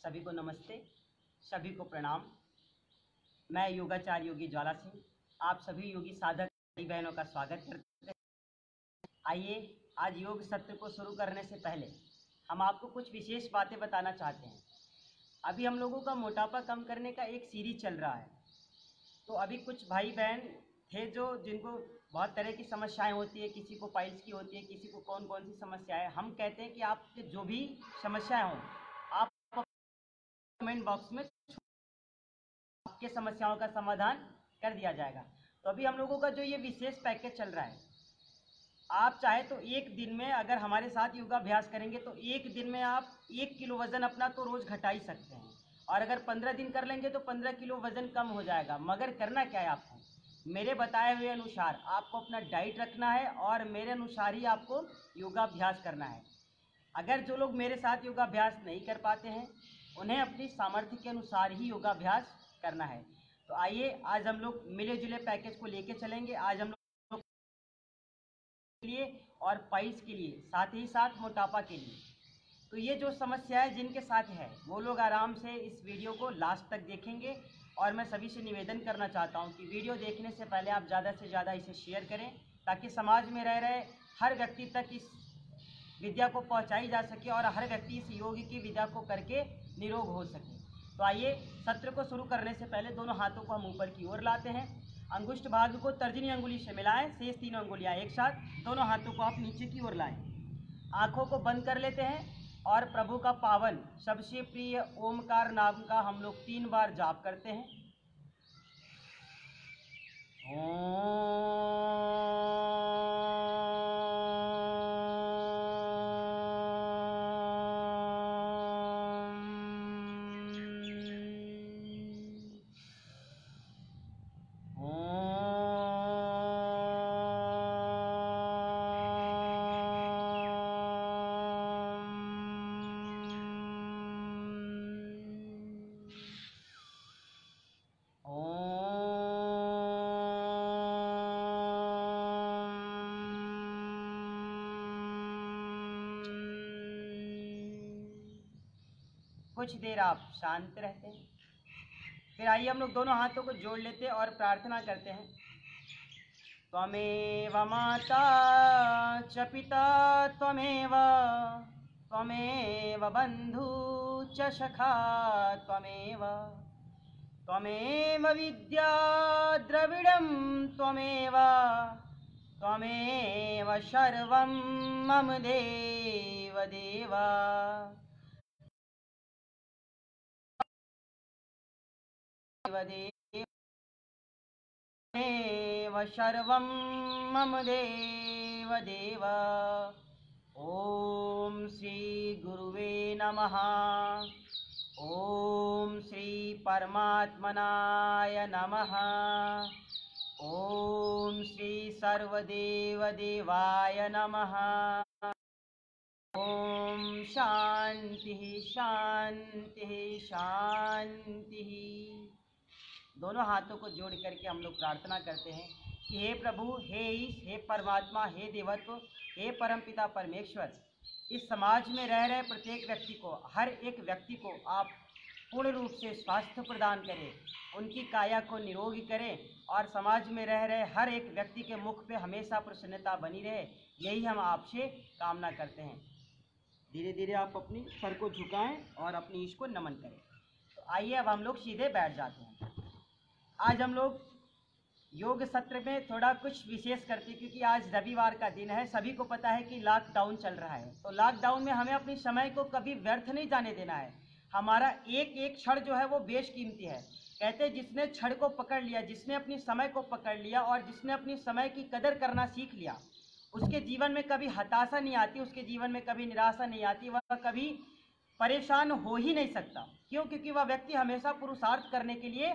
सभी को नमस्ते, सभी को प्रणाम। मैं योगाचार्य योगी ज्वाला सिंह आप सभी योगी साधक भाई बहनों का स्वागत करते हैं। आइए आज योग सत्र को शुरू करने से पहले हम आपको कुछ विशेष बातें बताना चाहते हैं। अभी हम लोगों का मोटापा कम करने का एक सीरीज चल रहा है, तो अभी कुछ भाई बहन थे जिनको बहुत तरह की समस्याएं होती है, किसी को पाइल्स की होती है, किसी को कौन कौन सी समस्याएं। हम कहते हैं कि आपके जो भी समस्याएं हों आप कमेंट बॉक्स में आपके समस्याओं का समाधान कर दिया जाएगा। तो अभी हम लोगों का जो ये विशेष पैकेज चल रहा है, आप चाहे तो एक दिन में अगर हमारे साथ योगाभ्यास करेंगे तो एक दिन में आप 1 किलो वज़न अपना तो रोज़ घटा ही सकते हैं, और अगर 15 दिन कर लेंगे तो 15 किलो वज़न कम हो जाएगा। मगर करना क्या है, आपको मेरे बताए हुए अनुसार आपको अपना डाइट रखना है और मेरे अनुसार ही आपको योगाभ्यास करना है। अगर जो लोग मेरे साथ योगाभ्यास नहीं कर पाते हैं उन्हें अपनी सामर्थ्य के अनुसार ही योगाभ्यास करना है। तो आइए आज हम लोग मिले जुले पैकेज को लेके चलेंगे। आज हम लोग के लिए और पाइल्स के लिए, साथ ही साथ मोटापा के लिए। तो ये जो समस्याएं जिनके साथ है वो लोग आराम से इस वीडियो को लास्ट तक देखेंगे, और मैं सभी से निवेदन करना चाहता हूँ कि वीडियो देखने से पहले आप ज़्यादा से ज़्यादा इसे शेयर करें, ताकि समाज में रह रहे हर व्यक्ति तक इस विद्या को पहुंचाई जा सके और हर व्यक्ति इस योग की विद्या को करके निरोग हो सके। तो आइए सत्र को शुरू करने से पहले दोनों हाथों को हम ऊपर की ओर लाते हैं। अंगुष्ठ भाग को तर्जनी अंगुली से मिलाएं, शेष तीनों अंगुलियां एक साथ। दोनों हाथों को आप नीचे की ओर लाएं, आंखों को बंद कर लेते हैं और प्रभु का पावन सबसे प्रिय ओमकार नाम का हम लोग 3 बार जाप करते हैं। कुछ देर आप शांत रहते हैं। फिर आइए हम लोग दोनों हाथों को जोड़ लेते हैं और प्रार्थना करते हैं। त्वमेव माता च पिता त्वमेव बंधु च सखा त्वमेव विद्या द्रविडं त्वमेव सर्वं मम देव देव। सर्वं मम देव देव। ओम श्री गुरुवे नमः। ओम श्री परमात्मनाय नमः। ओम श्री सर्वदेव देवाय नमः। ओम शांति शांति शांति। दोनों हाथों को जोड़ करके हम लोग प्रार्थना करते हैं कि हे प्रभु, हे ईश, हे परमात्मा, हे देवत्व, हे परमपिता परमेश्वर, इस समाज में रह रहे प्रत्येक व्यक्ति को, हर एक व्यक्ति को आप पूर्ण रूप से स्वास्थ्य प्रदान करें, उनकी काया को निरोगी करें, और समाज में रह रहे हर एक व्यक्ति के मुख पे हमेशा प्रसन्नता बनी रहे। यही हम आपसे कामना करते हैं। धीरे धीरे आप अपनी सर को झुकाएं और अपनी ईश को नमन करें। तो आइए अब हम लोग सीधे बैठ जाते हैं। आज हम लोग योग सत्र में थोड़ा कुछ विशेष करते हैं, क्योंकि आज रविवार का दिन है। सभी को पता है कि लॉकडाउन चल रहा है, तो लॉकडाउन में हमें अपने समय को कभी व्यर्थ नहीं जाने देना है। हमारा एक एक क्षण जो है वो बेशकीमती है। कहते हैं जिसने क्षण को पकड़ लिया, जिसने अपनी समय को पकड़ लिया और जिसने अपनी समय की कदर करना सीख लिया, उसके जीवन में कभी हताशा नहीं आती, उसके जीवन में कभी निराशा नहीं आती, वह कभी परेशान हो ही नहीं सकता। क्यों? क्योंकि वह व्यक्ति हमेशा पुरुषार्थ करने के लिए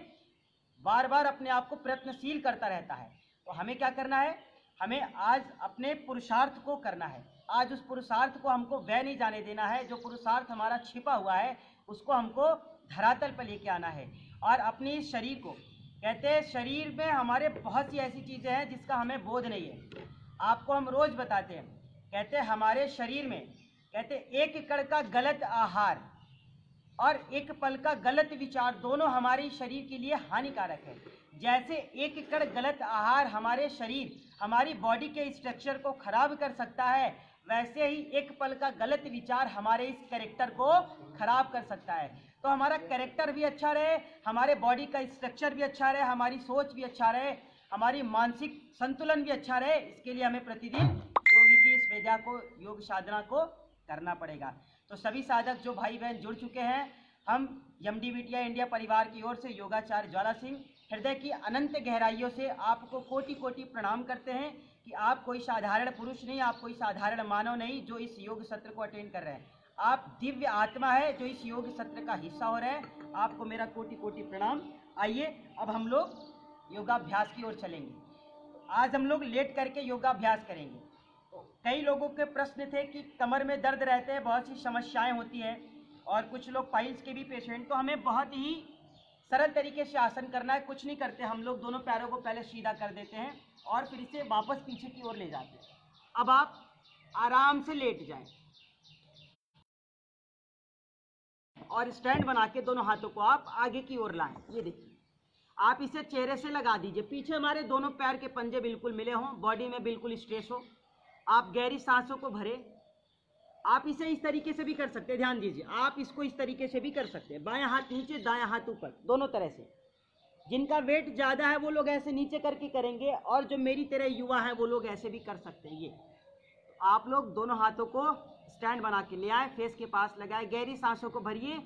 बार बार अपने आप को प्रयत्नशील करता रहता है। तो हमें क्या करना है? हमें आज अपने पुरुषार्थ को करना है। आज उस पुरुषार्थ को हमको व्यय नहीं जाने देना है। जो पुरुषार्थ हमारा छिपा हुआ है उसको हमको धरातल पर लेके आना है। और अपने शरीर को, कहते हैं शरीर में हमारे बहुत सी ऐसी चीज़ें हैं जिसका हमें बोध नहीं है। आपको हम रोज़ बताते हैं, कहते हैं हमारे शरीर में, कहते 1 एकड़ का गलत आहार और एक पल का गलत विचार दोनों हमारे शरीर के लिए हानिकारक है। जैसे एक कण गलत आहार हमारे शरीर, हमारी बॉडी के स्ट्रक्चर को खराब कर सकता है, वैसे ही एक पल का गलत विचार हमारे इस कैरेक्टर को खराब कर सकता है। तो हमारा कैरेक्टर भी अच्छा रहे, हमारे बॉडी का स्ट्रक्चर भी अच्छा रहे, हमारी सोच भी अच्छा रहे, हमारी मानसिक संतुलन भी अच्छा रहे, इसके लिए हमें प्रतिदिन योगी की इस विद्या को, योग साधना को करना पड़ेगा। तो सभी साधक जो भाई बहन जुड़ चुके हैं, हम MDVTI इंडिया परिवार की ओर से योगाचार्य ज्वाला सिंह हृदय की अनंत गहराइयों से आपको कोटि कोटि प्रणाम करते हैं कि आप कोई साधारण पुरुष नहीं, आप कोई साधारण मानव नहीं जो इस योग सत्र को अटेंड कर रहे हैं। आप दिव्य आत्मा है जो इस योग सत्र का हिस्सा हो रहे हैं। आपको मेरा कोटि कोटि प्रणाम। आइए अब हम लोग योगाभ्यास की ओर चलेंगे। आज हम लोग लेट करके योगाभ्यास करेंगे। कई लोगों के प्रश्न थे कि कमर में दर्द रहते हैं, बहुत सी समस्याएं होती हैं, और कुछ लोग पाइल्स के भी पेशेंट। तो हमें बहुत ही सरल तरीके से आसन करना है, कुछ नहीं करते हम लोग, दोनों पैरों को पहले सीधा कर देते हैं और फिर इसे वापस पीछे की ओर ले जाते हैं। अब आप आराम से लेट जाएं और स्टैंड बना के दोनों हाथों को आप आगे की ओर लाएं। ये देखिए, आप इसे चेहरे से लगा दीजिए, पीछे हमारे दोनों पैर के पंजे बिल्कुल मिले हों, बॉडी में बिल्कुल स्ट्रेस हो। आप गहरी सांसों को भरें। आप इसे इस तरीके से भी कर सकते हैं, ध्यान दीजिए, आप इसको इस तरीके से भी कर सकते हैं, बायां हाथ नीचे दायां हाथ ऊपर, दोनों तरह से। जिनका वेट ज़्यादा है वो लोग ऐसे नीचे करके करेंगे, और जो मेरी तरह युवा है वो लोग ऐसे भी कर सकते हैं। ये आप लोग दोनों हाथों को स्टैंड बना के ले आए, फेस के पास लगाए, गहरी सांसों को भरिए।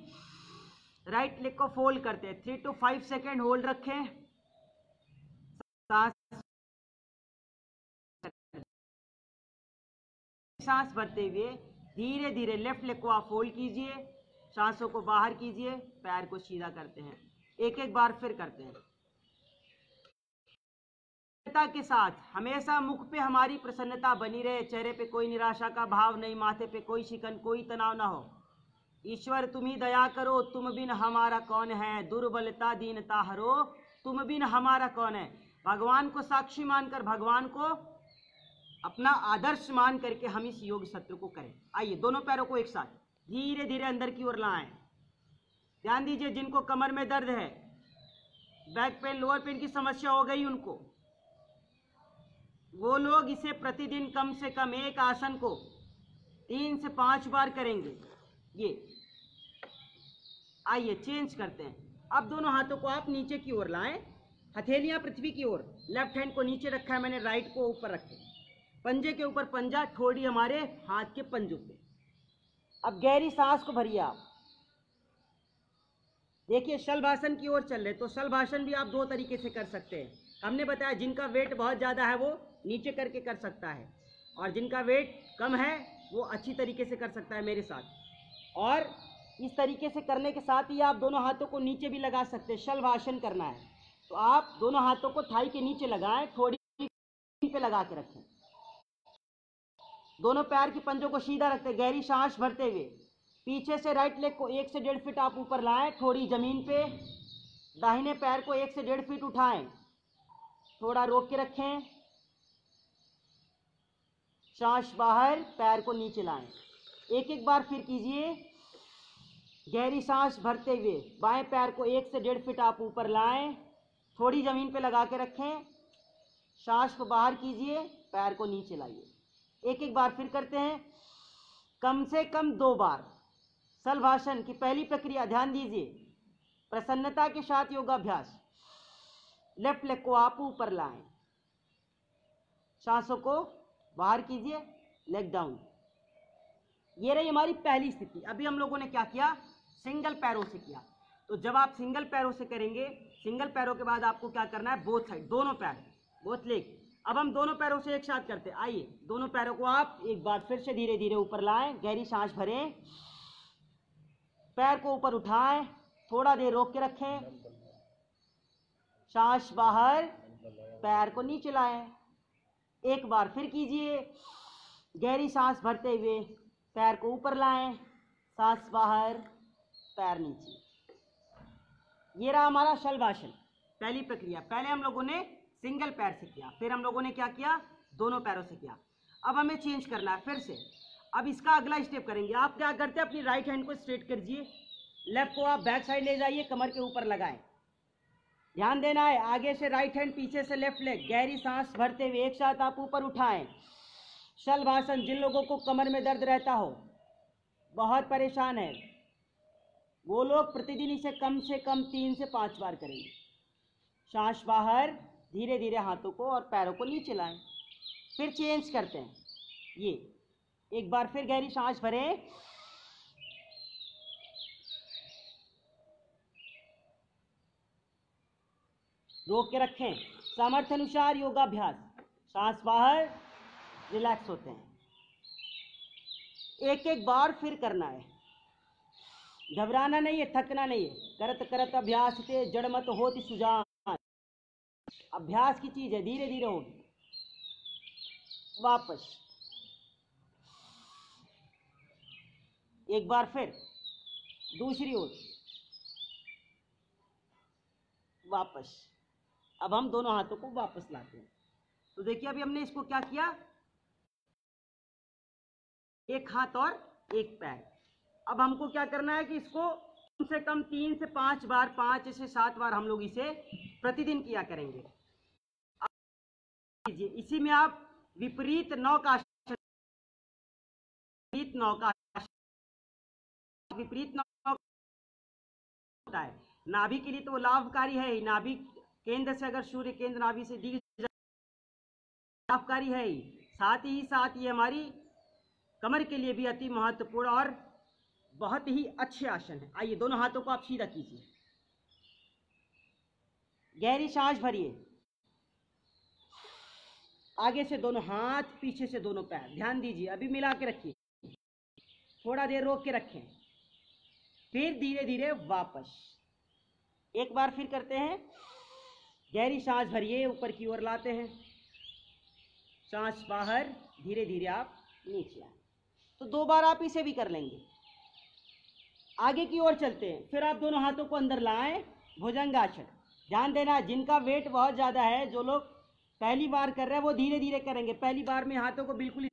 राइट लेग को फोल्ड करते हैं, 3 to 5 सेकेंड होल्ड रखें, सांस भरते हुए धीरे धीरे लेफ्ट लेग को आप फोल्ड कीजिए, सांसों को बाहर कीजिए, पैर को सीधा करते हैं। एक एक बार फिर करते हैं के साथ। हमेशा मुख पे हमारी प्रसन्नता बनी रहे, चेहरे पे कोई निराशा का भाव नहीं, माथे पे कोई शिकन, कोई तनाव ना हो। ईश्वर तुम ही दया करो, तुम बिन हमारा कौन है, दुर्बलता दीनता हरो, तुम बिन हमारा कौन है। भगवान को साक्षी मानकर, भगवान को अपना आदर्श मान करके हम इस योग सत्र को करें। आइए दोनों पैरों को एक साथ धीरे धीरे अंदर की ओर लाएं। ध्यान दीजिए, जिनको कमर में दर्द है, बैक पेन, लोअर पेन की समस्या हो गई उनको, वो लोग इसे प्रतिदिन कम से कम एक आसन को 3 से 5 बार करेंगे। ये आइए चेंज करते हैं। अब दोनों हाथों को आप नीचे की ओर लाएं, हथेलियां पृथ्वी की ओर, लेफ्ट हैंड को नीचे रखा है मैंने, राइट को ऊपर रखे, पंजे के ऊपर पंजा, ठोड़ी हमारे हाथ के पंजों पे। अब गहरी सांस को भरिए आप। देखिए शलभासन की ओर चल रहे, तो शलभासन भी आप 2 तरीके से कर सकते हैं। हमने बताया जिनका वेट बहुत ज़्यादा है वो नीचे करके कर सकता है, और जिनका वेट कम है वो अच्छी तरीके से कर सकता है मेरे साथ। और इस तरीके से करने के साथ ही आप दोनों हाथों को नीचे भी लगा सकते हैं। शलभासन करना है तो आप दोनों हाथों को थाई के नीचे लगाएं, ठोड़ी पे लगा के रखें, दोनों पैर की पंजों को सीधा रखते, गहरी सांस भरते हुए पीछे से राइट लेग को 1 से 1.5 फीट आप ऊपर लाएं, थोड़ी जमीन पे, दाहिने पैर को 1 से 1.5 फीट उठाएं, थोड़ा रोक के रखें, सांस बाहर, पैर को नीचे लाएं। एक एक बार फिर कीजिए, गहरी सांस भरते हुए बाएं पैर को 1 से 1.5 फीट आप ऊपर लाएं, थोड़ी जमीन पे लगा के रखें, सांस को बाहर कीजिए, पैर को नीचे लाइए। एक एक बार फिर करते हैं, कम से कम 2 बार। शलभासन की पहली प्रक्रिया ध्यान दीजिए, प्रसन्नता के साथ योगाभ्यास। लेफ्ट लेग को आप ऊपर लाएं, सांसों को बाहर कीजिए, लेग डाउन। ये रही हमारी पहली स्थिति। अभी हम लोगों ने क्या किया, सिंगल पैरों से किया। तो जब आप सिंगल पैरों से करेंगे, सिंगल पैरों के बाद आपको क्या करना है, बोथ साइड, दोनों पैर, बोथ लेग। अब हम दोनों पैरों से एक साथ करते हैं। आइए दोनों पैरों को आप एक बार फिर से धीरे धीरे ऊपर लाएं, गहरी सांस भरें, पैर को ऊपर उठाएं, थोड़ा देर रोक के रखें, सांस बाहर, पैर को नीचे लाएं। एक बार फिर कीजिए, गहरी सांस भरते हुए पैर को ऊपर लाएं, सांस बाहर, पैर नीचे। ये रहा हमारा शलभासन, पहली प्रक्रिया। पहले हम लोगों ने सिंगल पैर से किया, फिर हम लोगों ने क्या किया, दोनों पैरों से किया। अब हमें चेंज करना है फिर से। अब इसका अगला स्टेप करेंगे। आप क्या करते हैं, अपनी राइट हैंड को स्ट्रेट कीजिए, लेफ्ट को आप बैक साइड ले जाइए, कमर के ऊपर लगाएं। ध्यान देना है, आगे से राइट हैंड, पीछे से लेफ्ट लेग। गहरी सांस भरते हुए एक साथ आप ऊपर उठाएं। शलभासन, जिन लोगों को कमर में दर्द रहता हो, बहुत परेशान है, वो लोग प्रतिदिन इसे कम से कम 3 से 5 बार करेंगे। सांस बाहर, धीरे धीरे हाथों को और पैरों को नीचे लाएं। फिर चेंज करते हैं। ये एक बार फिर गहरी सांस भरें, रोक के रखें। सामर्थ्य अनुसार योगाभ्यास। सांस बाहर, रिलैक्स होते हैं। एक एक बार फिर करना है, घबराना नहीं है, थकना नहीं है। करत करत अभ्यास ते जड़ मत होती सुजान। अभ्यास की चीज है, धीरे धीरे होगी। वापस एक बार फिर, दूसरी ओर वापस। अब हम दोनों हाथों को वापस लाते हैं। तो देखिए अभी हमने इसको क्या किया, एक हाथ और एक पैर। अब हमको क्या करना है कि इसको कम से कम 3 से 5 बार, 5 से 7 बार हम लोग इसे प्रतिदिन किया करेंगे। इसी में आप विपरीत नौकासन, विपरीत नौका होता है। नाभि के लिए तो वो लाभकारी है ही, नाभि केंद्र से अगर सूर्य केंद्र नाभि से दी लाभकारी है ही, साथ ये हमारी कमर के लिए भी अति महत्वपूर्ण और बहुत ही अच्छे आसन है। आइए दोनों हाथों को आप सीधा कीजिए, गहरी सांस भरिए। आगे से दोनों हाथ, पीछे से दोनों पैर। ध्यान दीजिए, अभी मिला के रखिए, थोड़ा देर रोक के रखें, फिर धीरे धीरे वापस। एक बार फिर करते हैं। गहरी सांस भरिए, ऊपर की ओर लाते हैं, सांस बाहर, धीरे धीरे आप नीचे आए। तो 2 बार आप इसे भी कर लेंगे। आगे की ओर चलते हैं, फिर आप दोनों हाथों को अंदर लाएं, भुजंगासन। ध्यान देना, जिनका वेट बहुत ज़्यादा है, जो लोग पहली बार कर रहे हैं, वो धीरे धीरे करेंगे। पहली बार में हाथों को बिल्कुल,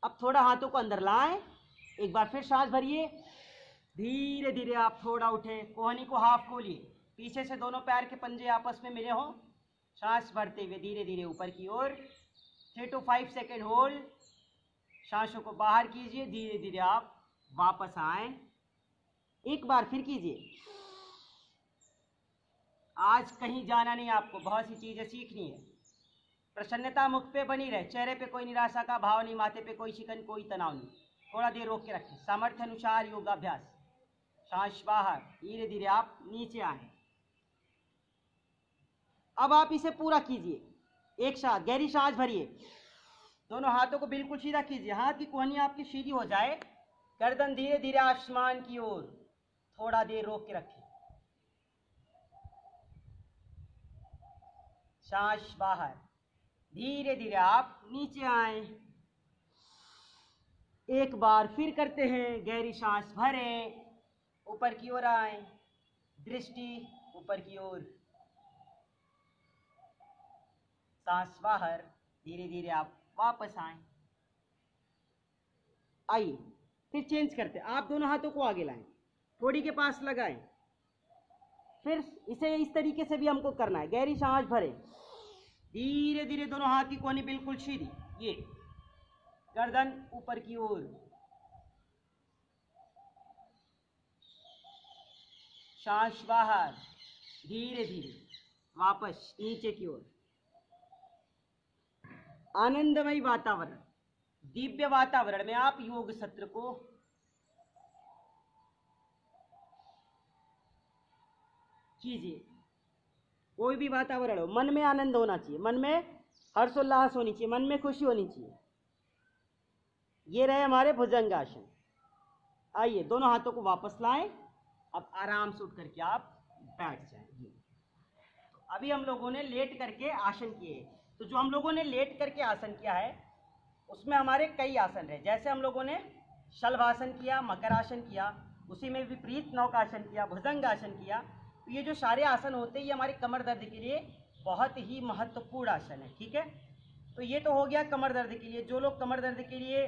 अब थोड़ा हाथों को अंदर लाएं, एक बार फिर सांस भरिए, धीरे धीरे आप थोड़ा उठें, कोहनी को हाफ खोलिए, पीछे से दोनों पैर के पंजे आपस में मिले हों। सांस भरते हुए धीरे धीरे ऊपर की ओर, 3 to 5 सेकेंड होल्ड। सांसों को बाहर कीजिए, धीरे धीरे आप वापस आएं। एक बार फिर कीजिए। आज कहीं जाना नहीं, आपको बहुत सी चीजें सीखनी है। प्रसन्नता मुख पे बनी रहे, चेहरे पे कोई निराशा का भाव नहीं, माथे पे कोई शिकन, कोई तनाव नहीं। थोड़ा देर रोक के रखें। सामर्थ्य अनुसार योगाभ्यास। सांस बाहर, धीरे धीरे आप नीचे आए। अब आप इसे पूरा कीजिए एक साथ। गहरी सांस भरिए, दोनों हाथों को बिल्कुल सीधा कीजिए, हाथ की कोहनी आपकी सीधी हो जाए, गर्दन धीरे धीरे आसमान की ओर। थोड़ा देर रोक के रखें। सांस बाहर, धीरे धीरे आप नीचे आए। एक बार फिर करते हैं। गहरी सांस भरें, ऊपर की ओर आए, दृष्टि ऊपर की ओर, सांस बाहर, धीरे धीरे आप वापस आए। आइए फिर चेंज करते हैं। आप दोनों हाथों को आगे लाएं, थोड़ी के पास लगाएं। फिर इसे इस तरीके से भी हमको करना है। गहरी सांस भरें, धीरे धीरे दोनों हाथ की कोहनी बिल्कुल सीधी, ये गर्दन ऊपर की ओर, सांस बाहर, धीरे धीरे वापस नीचे की ओर। आनंदमय वातावरण, दिव्य वातावरण में आप योग सत्र को कीजिए। कोई भी वातावरण हो, मन में आनंद होना चाहिए, मन में हर्षोल्लास होनी चाहिए, मन में खुशी होनी चाहिए। ये रहे हमारे भुजंगासन। आइए दोनों हाथों को वापस लाएं। अब आराम से उठ करके आप बैठ जाएंगे। तो अभी हम लोगों ने लेट करके आसन किए। तो जो हम लोगों ने लेट करके आसन किया है, उसमें हमारे कई आसन रहे। जैसे हम लोगों ने शलभासन किया, मकरासन किया, उसी में विपरीत नौकासन किया, भुजंगासन किया। तो ये जो सारे आसन होते हैं, ये हमारी कमर दर्द के लिए बहुत ही महत्वपूर्ण आसन है। ठीक है, तो ये तो हो गया कमर दर्द के लिए। जो लोग कमर दर्द के लिए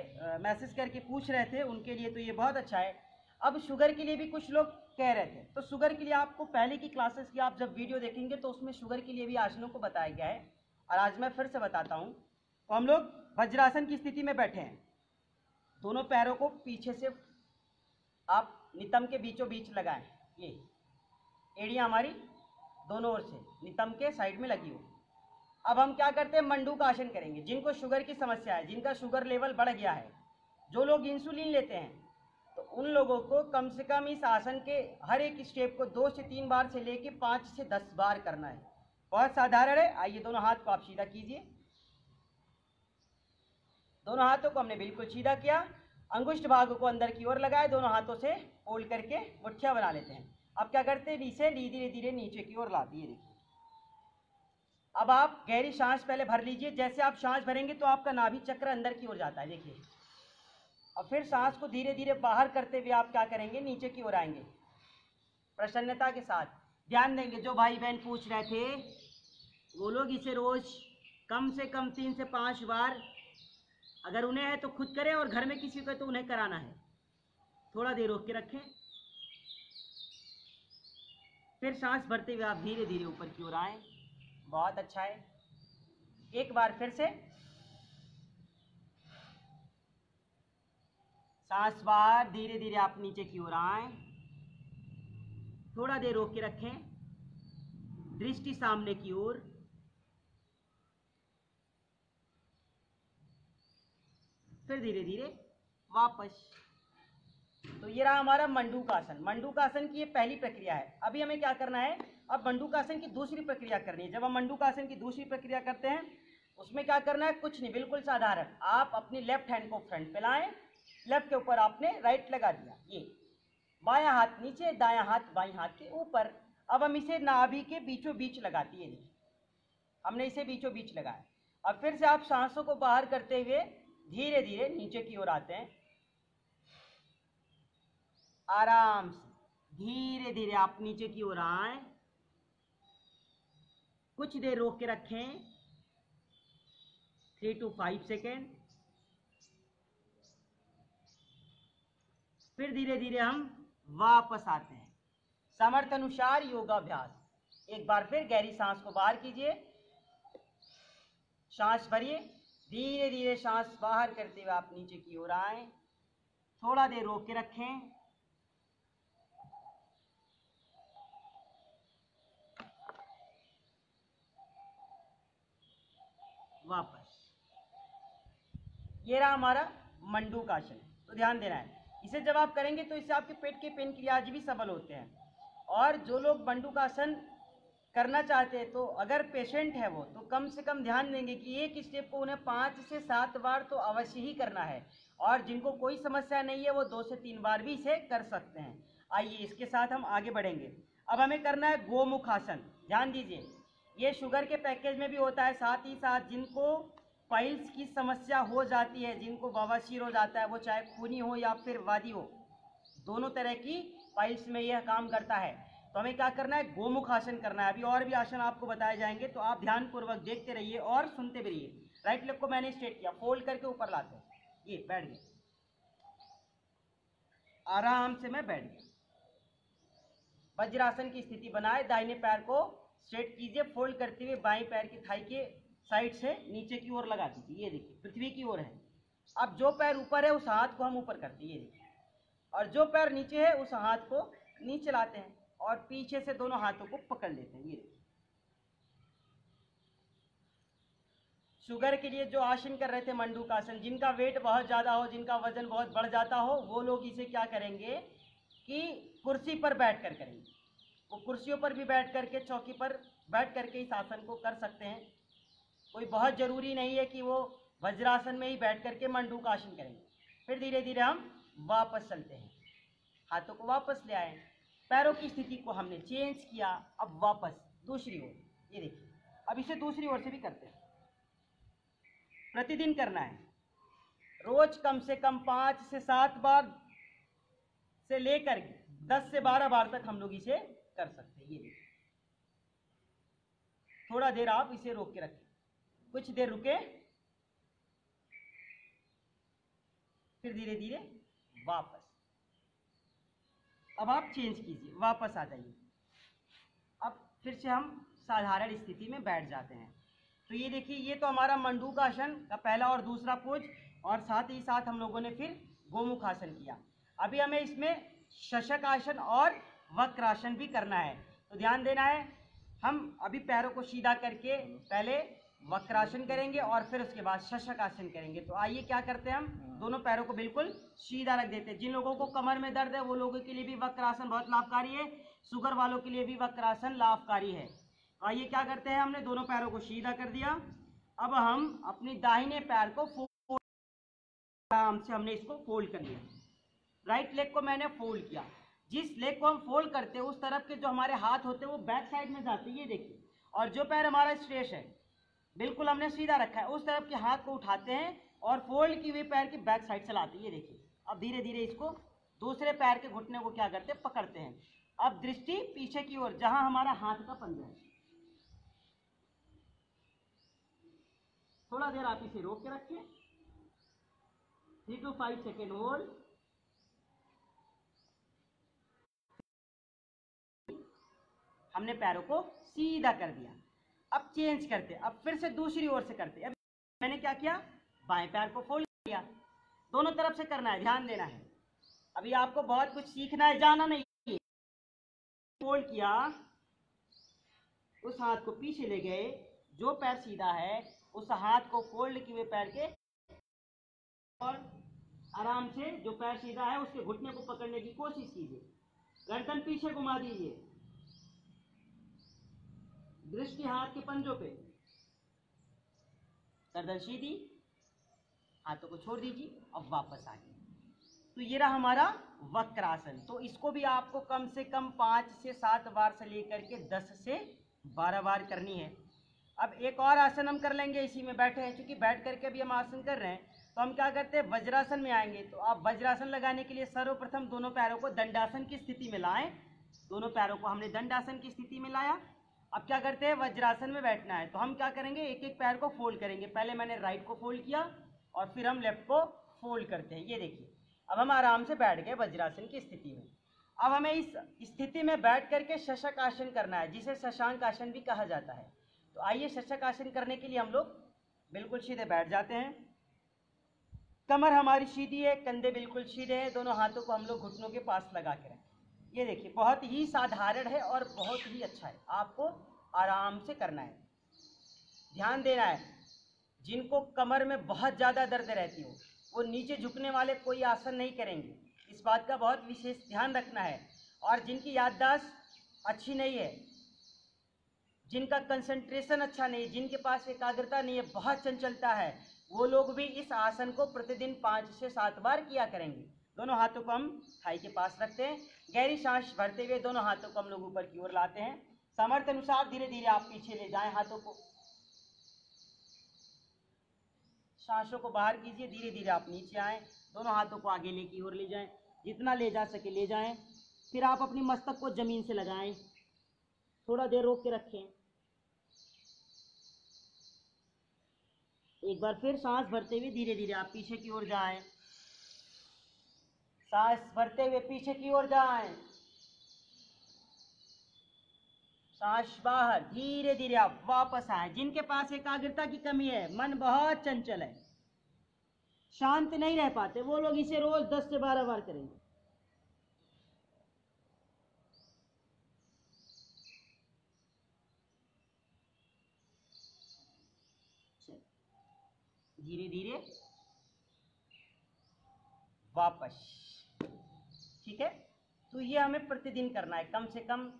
मैसेज करके पूछ रहे थे उनके लिए तो ये बहुत अच्छा है। अब शुगर के लिए भी कुछ लोग कह रहे थे, तो शुगर के लिए आपको पहले की क्लासेस की आप जब वीडियो देखेंगे तो उसमें शुगर के लिए भी आसनों को बताया गया है, और आज मैं फिर से बताता हूँ। तो हम लोग वज्रासन की स्थिति में बैठे हैं, दोनों पैरों को पीछे से आप नितंब के बीचों बीच लगाएं। ये एड़ियाँ हमारी दोनों ओर से नितंब के साइड में लगी हो। अब हम क्या करते हैं, मंडूक आसन करेंगे। जिनको शुगर की समस्या है, जिनका शुगर लेवल बढ़ गया है, जो लोग इंसुलिन लेते हैं, तो उन लोगों को कम से कम इस आसन के हर एक स्टेप को 2 से 3 बार से लेके 5 से 10 बार करना है। बहुत साधारण है। आइए दोनों हाथ को आप सीधा कीजिए। दोनों हाथों को हमने बिल्कुल सीधा किया, अंगुष्ठ भाग को अंदर की ओर लगाए, दोनों हाथों से फोल्ड करके मुठ्ठियां बना लेते हैं। अब क्या करते हैं, इसे धीरे धीरे नीचे की ओर ला दिए। देखिए अब आप गहरी सांस पहले भर लीजिए। जैसे आप सांस भरेंगे तो आपका नाभि चक्र अंदर की ओर जाता है, देखिए। और फिर सांस को धीरे धीरे बाहर करते हुए आप क्या करेंगे, नीचे की ओर आएंगे प्रसन्नता के साथ। ध्यान देंगे, जो भाई बहन पूछ रहे थे वो लोग इसे रोज कम से कम 3 से 5 बार, अगर उन्हें है तो खुद करें, और घर में किसी को तो उन्हें कराना है। थोड़ा देर रोक के रखें, फिर सांस भरते हुए आप धीरे धीरे ऊपर की ओर आए। बहुत अच्छा है। एक बार फिर से सांस बाहर, धीरे धीरे आप नीचे की ओर आए। थोड़ा देर रोक के रखें, दृष्टि सामने की ओर। फिर धीरे धीरे वापस। तो ये रहा हमारा मंडूकासन। मंडूकासन की ये पहली प्रक्रिया है। अभी हमें क्या करना है, अब मंडूकासन की दूसरी प्रक्रिया करनी है। जब हम मंडूकासन की दूसरी प्रक्रिया करते हैं उसमें क्या करना है, कुछ नहीं, बिल्कुल साधारण। आप अपनी लेफ्ट हैंड को फ्रंट पे लाएं, लेफ्ट के ऊपर आपने राइट लगा दिया। ये बायां हाथ नीचे, दायां हाथ बाईं हाथ के ऊपर। अब हम इसे नाभि के बीचों बीच लगाती है। हमने इसे बीचों बीच लगाया। अब फिर से आप सांसों को बाहर करते हुए धीरे धीरे नीचे की ओर आते हैं। आराम से धीरे धीरे आप नीचे की ओर आए। कुछ देर रोक के रखें, 3 to 5 सेकेंड। फिर धीरे धीरे हम वापस आते हैं। सामर्थ्य अनुसार योगाभ्यास। एक बार फिर गहरी सांस को बाहर कीजिए, सांस भरिए, धीरे धीरे सांस बाहर करते हुए आप नीचे की ओर आए। थोड़ा देर रोक के रखें, वापस। ये रहा हमारा मंडूकासन। तो ध्यान देना है, इसे जब आप करेंगे तो इससे आपके पेट के पेनक्रियाज भी सबल होते हैं। और जो लोग मंडूकासन करना चाहते हैं, तो अगर पेशेंट है वो, तो कम से कम ध्यान देंगे कि एक स्टेप को उन्हें 5 से 7 बार तो अवश्य ही करना है। और जिनको कोई समस्या नहीं है वो 2 से 3 बार भी इसे कर सकते हैं। आइए इसके साथ हम आगे बढ़ेंगे। अब हमें करना है गोमुख आसन। ध्यान दीजिए, ये शुगर के पैकेज में भी होता है। साथ ही साथ जिनको पाइल्स की समस्या हो जाती है, जिनको बवासीर हो जाता है, वो चाहे खूनी हो या फिर वादी हो, दोनों तरह की पाइल्स में यह काम करता है। तो हमें क्या करना है, गोमुख आसन करना है। अभी और भी आसन आपको बताए जाएंगे, तो आप ध्यानपूर्वक देखते रहिए और सुनते भी रहिए। राइट लेग को मैंने स्ट्रेट किया, फोल्ड करके ऊपर लाते हैं, ये बैठ गया, आराम से मैं बैठ गया। वज्रासन की स्थिति बनाए, दाहिने पैर को स्ट्रेट कीजिए, फोल्ड करते हुए बाएं पैर की थाई के साइड से नीचे की ओर लगा दीजिए। ये देखिए पृथ्वी की ओर है। अब जो पैर ऊपर है उस हाथ को हम ऊपर करते हैं, ये देखिए, और जो पैर नीचे है उस हाथ को नीचे लाते हैं और पीछे से दोनों हाथों को पकड़ लेते हैं। ये देखिए, शुगर के लिए जो आसन कर रहे थे मंडूकासन, जिनका वेट बहुत ज़्यादा हो, जिनका वजन बहुत बढ़ जाता हो, वो लोग इसे क्या करेंगे कि कुर्सी पर बैठ कर करेंगे। वो कुर्सियों पर भी बैठ करके, चौकी पर बैठ करके इस आसन को कर सकते हैं। कोई बहुत ज़रूरी नहीं है कि वो वज्रासन में ही बैठ करके मंडूकासन करेंगे। फिर धीरे धीरे हम वापस चलते हैं, हाथों को वापस ले आए, पैरों की स्थिति को हमने चेंज किया। अब वापस दूसरी ओर, ये देखिए, अब इसे दूसरी ओर से भी करते हैं। प्रतिदिन करना है, रोज कम से कम 5 से 7 बार से लेकर 10 से 12 बार तक हम लोग इसे कर सकते हैं। ये देखिए, थोड़ा देर आप इसे रोक के रखें, कुछ देर रुके, फिर धीरे धीरे वापस। अब आप चेंज कीजिए, वापस आ जाइए। अब फिर से हम साधारण स्थिति में बैठ जाते हैं। तो ये देखिए, ये तो हमारा मंडूक आसन का पहला और दूसरा पोज, और साथ ही साथ हम लोगों ने फिर गोमुख आसन किया। अभी हमें इसमें शशक आसन और वक्रासन भी करना है। तो ध्यान देना है, हम अभी पैरों को सीधा करके पहले वक्रासन करेंगे और फिर उसके बाद शशक आसन करेंगे। तो आइए क्या करते हैं, हम दोनों पैरों को बिल्कुल सीधा रख देते हैं। जिन लोगों को कमर में दर्द है वो लोगों के लिए भी वक्रासन बहुत लाभकारी है, शुगर वालों के लिए भी वक्रासन लाभकारी है। आइए क्या करते हैं, हमने दोनों पैरों को सीधा कर दिया। अब हम अपनी दाहिने पैर को आराम से हमने इसको फोल्ड कर लिया। राइट लेग को मैंने फोल्ड किया। जिस लेग को हम फोल्ड करते हैं उस तरफ के जो हमारे हाथ होते हैं वो बैक साइड में जाते हैं, ये देखिए। और जो पैर हमारा स्ट्रेट है, बिल्कुल हमने सीधा रखा है, उस तरफ के हाथ को उठाते हैं और फोल्ड की हुई पैर की बैक साइड चलाते हैं, ये देखिए। अब धीरे धीरे इसको दूसरे पैर के घुटने को क्या करते हैं, पकड़ते हैं। अब दृष्टि पीछे की ओर, जहां हमारा हाथ का पंजा है। थोड़ा देर आप इसे रोक के रखें, 3 to 5 सेकेंड होल्ड। हमने पैरों को सीधा कर दिया। अब चेंज करते, अब फिर से दूसरी ओर से करते। अब मैंने क्या किया, बाएं पैर को फोल्ड किया। दोनों तरफ से करना है, ध्यान देना है। अभी आपको बहुत कुछ सीखना है, जाना नहीं है। फोल्ड किया, उस हाथ को पीछे ले गए, जो पैर सीधा है उस हाथ को फोल्ड किए हुए पैर के और आराम से जो पैर सीधा है उसके घुटने को पकड़ने की कोशिश कीजिए। गर्दन पीछे घुमा दीजिए, दृष्टि हाथ के पंजों पे, गर्दन सीधी, हाथों को छोड़ दीजिए। अब वापस आइए। तो ये रहा हमारा वक्रासन। तो इसको भी आपको कम से कम 5 से 7 बार से लेकर के 10 से 12 बार करनी है। अब एक और आसन हम कर लेंगे, इसी में बैठे हैं, क्योंकि बैठ करके भी हम आसन कर रहे हैं। तो हम क्या करते हैं, वज्रासन में आएंगे। तो आप वज्रासन लगाने के लिए सर्वप्रथम दोनों पैरों को दंडासन की स्थिति में लाएं। दोनों पैरों को हमने दंडासन की स्थिति में लाया। अब क्या करते हैं, वज्रासन में बैठना है। तो हम क्या करेंगे, एक एक पैर को फोल्ड करेंगे। पहले मैंने राइट को फोल्ड किया और फिर हम लेफ्ट को फोल्ड करते हैं, ये देखिए। अब हम आराम से बैठ गए वज्रासन की स्थिति में। अब हमें इस स्थिति में बैठ करके शशक आसन करना है, जिसे शशांक आसन भी कहा जाता है। तो आइए, शशक आसन करने के लिए हम लोग बिल्कुल सीधे बैठ जाते हैं। कमर हमारी सीधी है, कंधे बिल्कुल सीधे हैं, दोनों हाथों को हम लोग घुटनों के पास लगा के रखें। ये देखिए, बहुत ही साधारण है और बहुत ही अच्छा है। आपको आराम से करना है, ध्यान देना है। जिनको कमर में बहुत ज़्यादा दर्द रहती हो वो नीचे झुकने वाले कोई आसन नहीं करेंगे, इस बात का बहुत विशेष ध्यान रखना है। और जिनकी याददाश्त अच्छी नहीं है, जिनका कंसंट्रेशन अच्छा नहीं, जिनके पास एकाग्रता नहीं है, बहुत चंचलता है, वो लोग भी इस आसन को प्रतिदिन 5 से 7 बार किया करेंगे। दोनों हाथों को हम थाई के पास रखते हैं, गहरी सांस भरते हुए दोनों हाथों को हम लोग ऊपर की ओर लाते हैं। सामर्थ्य अनुसार धीरे धीरे आप पीछे ले जाएं हाथों को, सांसों को बाहर कीजिए। धीरे धीरे आप नीचे आएं, दोनों हाथों को आगे ले की ओर ले जाएं, जितना ले जा सके ले जाएं। फिर आप अपनी मस्तक को जमीन से लगाएं, थोड़ा देर रोक के रखें। एक बार फिर सांस भरते हुए धीरे धीरे आप पीछे की ओर जाएं, सांस भरते हुए पीछे की ओर जाएं, सांस बाहर, धीरे धीरे आप वापस आए। जिनके पास एकाग्रता की कमी है, मन बहुत चंचल है, शांत नहीं रह पाते, वो लोग इसे रोज 10 से 12 बार करेंगे। धीरे धीरे वापस, ठीक है। तो ये हमें प्रतिदिन करना है, कम से कम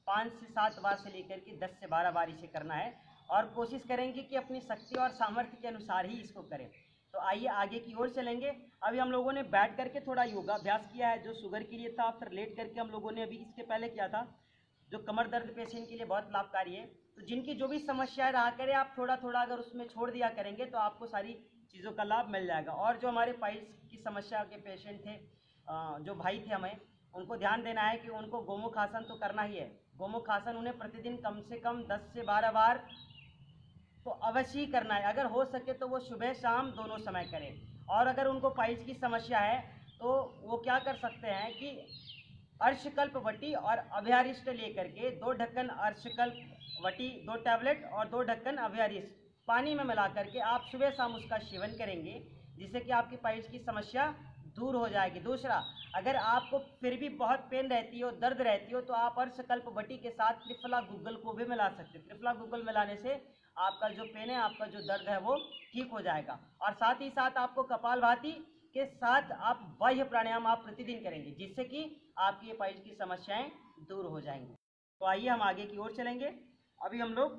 5 से 7 बार से लेकर के 10 से 12 बार इसे करना है। और कोशिश करेंगे कि अपनी शक्ति और सामर्थ्य के अनुसार ही इसको करें। तो आइए आगे की ओर चलेंगे। अभी हम लोगों ने बैठ करके थोड़ा योगाभ्यास किया है, जो शुगर के लिए था। फिर लेट करके हम लोगों ने अभी इसके पहले किया था, जो कमर दर्द पेशेंट के लिए बहुत लाभकारी है। तो जिनकी जो भी समस्याएं रहा करें, आप थोड़ा थोड़ा अगर उसमें छोड़ दिया करेंगे तो आपको सारी चीज़ों का लाभ मिल जाएगा। और जो हमारे पाइल्स की समस्या के पेशेंट थे, जो भाई थे, हमें उनको ध्यान देना है कि उनको गोमुख आसन तो करना ही है। गोमुख आसन उन्हें प्रतिदिन कम से कम 10 से 12 बार तो अवश्य ही करना है। अगर हो सके तो वो सुबह शाम दोनों समय करें। और अगर उनको पाइल्स की समस्या है तो वो क्या कर सकते हैं कि अर्शकल्प वटी और अभ्यारिष्ट लेकर के 2 ढक्कन अर्शकल्प वटी 2 टैबलेट और 2 ढक्कन अभ्यारिष्ट पानी में मिला करके आप सुबह शाम उसका सेवन करेंगे, जिससे कि आपकी पाइल्स की समस्या दूर हो जाएगी। दूसरा, अगर आपको फिर भी बहुत पेन रहती हो, दर्द रहती हो, तो आप अर्शकल्प वटी के साथ त्रिफला गूगल को भी मिला सकते हैं। त्रिफला गूगल मिलाने से आपका जो पेन है, आपका जो दर्द है वो ठीक हो जाएगा। और साथ ही साथ आपको कपालभाति के साथ आप बाह्य प्राणायाम आप प्रतिदिन करेंगे, जिससे कि आपकी ये पाइल्स की समस्याएं दूर हो जाएंगी। तो आइए हम आगे की ओर चलेंगे। अभी हम लोग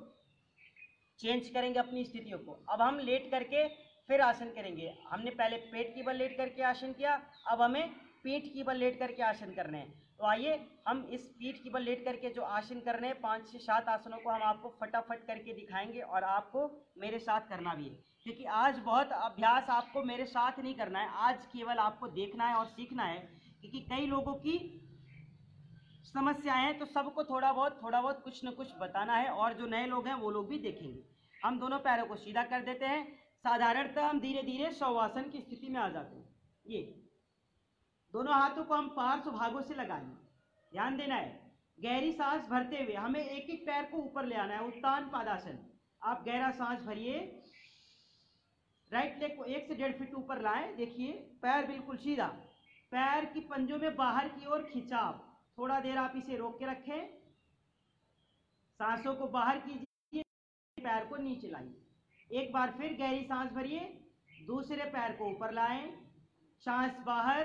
चेंज करेंगे अपनी स्थितियों को। अब हम लेट करके फिर आसन करेंगे। हमने पहले पेट की बल लेट करके आसन किया, अब हमें पीठ की बल लेट करके आसन करने हैं। तो आइए हम इस पीठ की बल लेट करके जो आसन करने हैं 5 से 7 आसनों को हम आपको फटाफट करके दिखाएंगे और आपको मेरे साथ करना भी है, क्योंकि आज बहुत अभ्यास आपको मेरे साथ नहीं करना है, आज केवल आपको देखना है और सीखना है। क्योंकि कई लोगों की समस्याएं हैं, तो सबको थोड़ा बहुत कुछ न कुछ बताना है, और जो नए लोग हैं वो लोग भी देखेंगे। हम दोनों पैरों को सीधा कर देते हैं। साधारणतः हम धीरे धीरे शवासन की स्थिति में आ जाते हैं। ये दोनों हाथों को हम पार्श्व भागों से लगाएंगे। ध्यान देना है, गहरी सांस भरते हुए हमें एक एक पैर को ऊपर ले आना है, उत्तान पादासन। आप गहरा सांस भरिए, राइट लेग को 1 से 1.5 फीट ऊपर लाएं। देखिए पैर बिल्कुल सीधा, पैर की पंजों में बाहर की ओर खिंचाव। थोड़ा देर आप इसे रोक के रखें, सांसों को बाहर कीजिए, पैर को नीचे लाइए। एक बार फिर गहरी सांस भरिए, दूसरे पैर को ऊपर लाएं, सांस बाहर,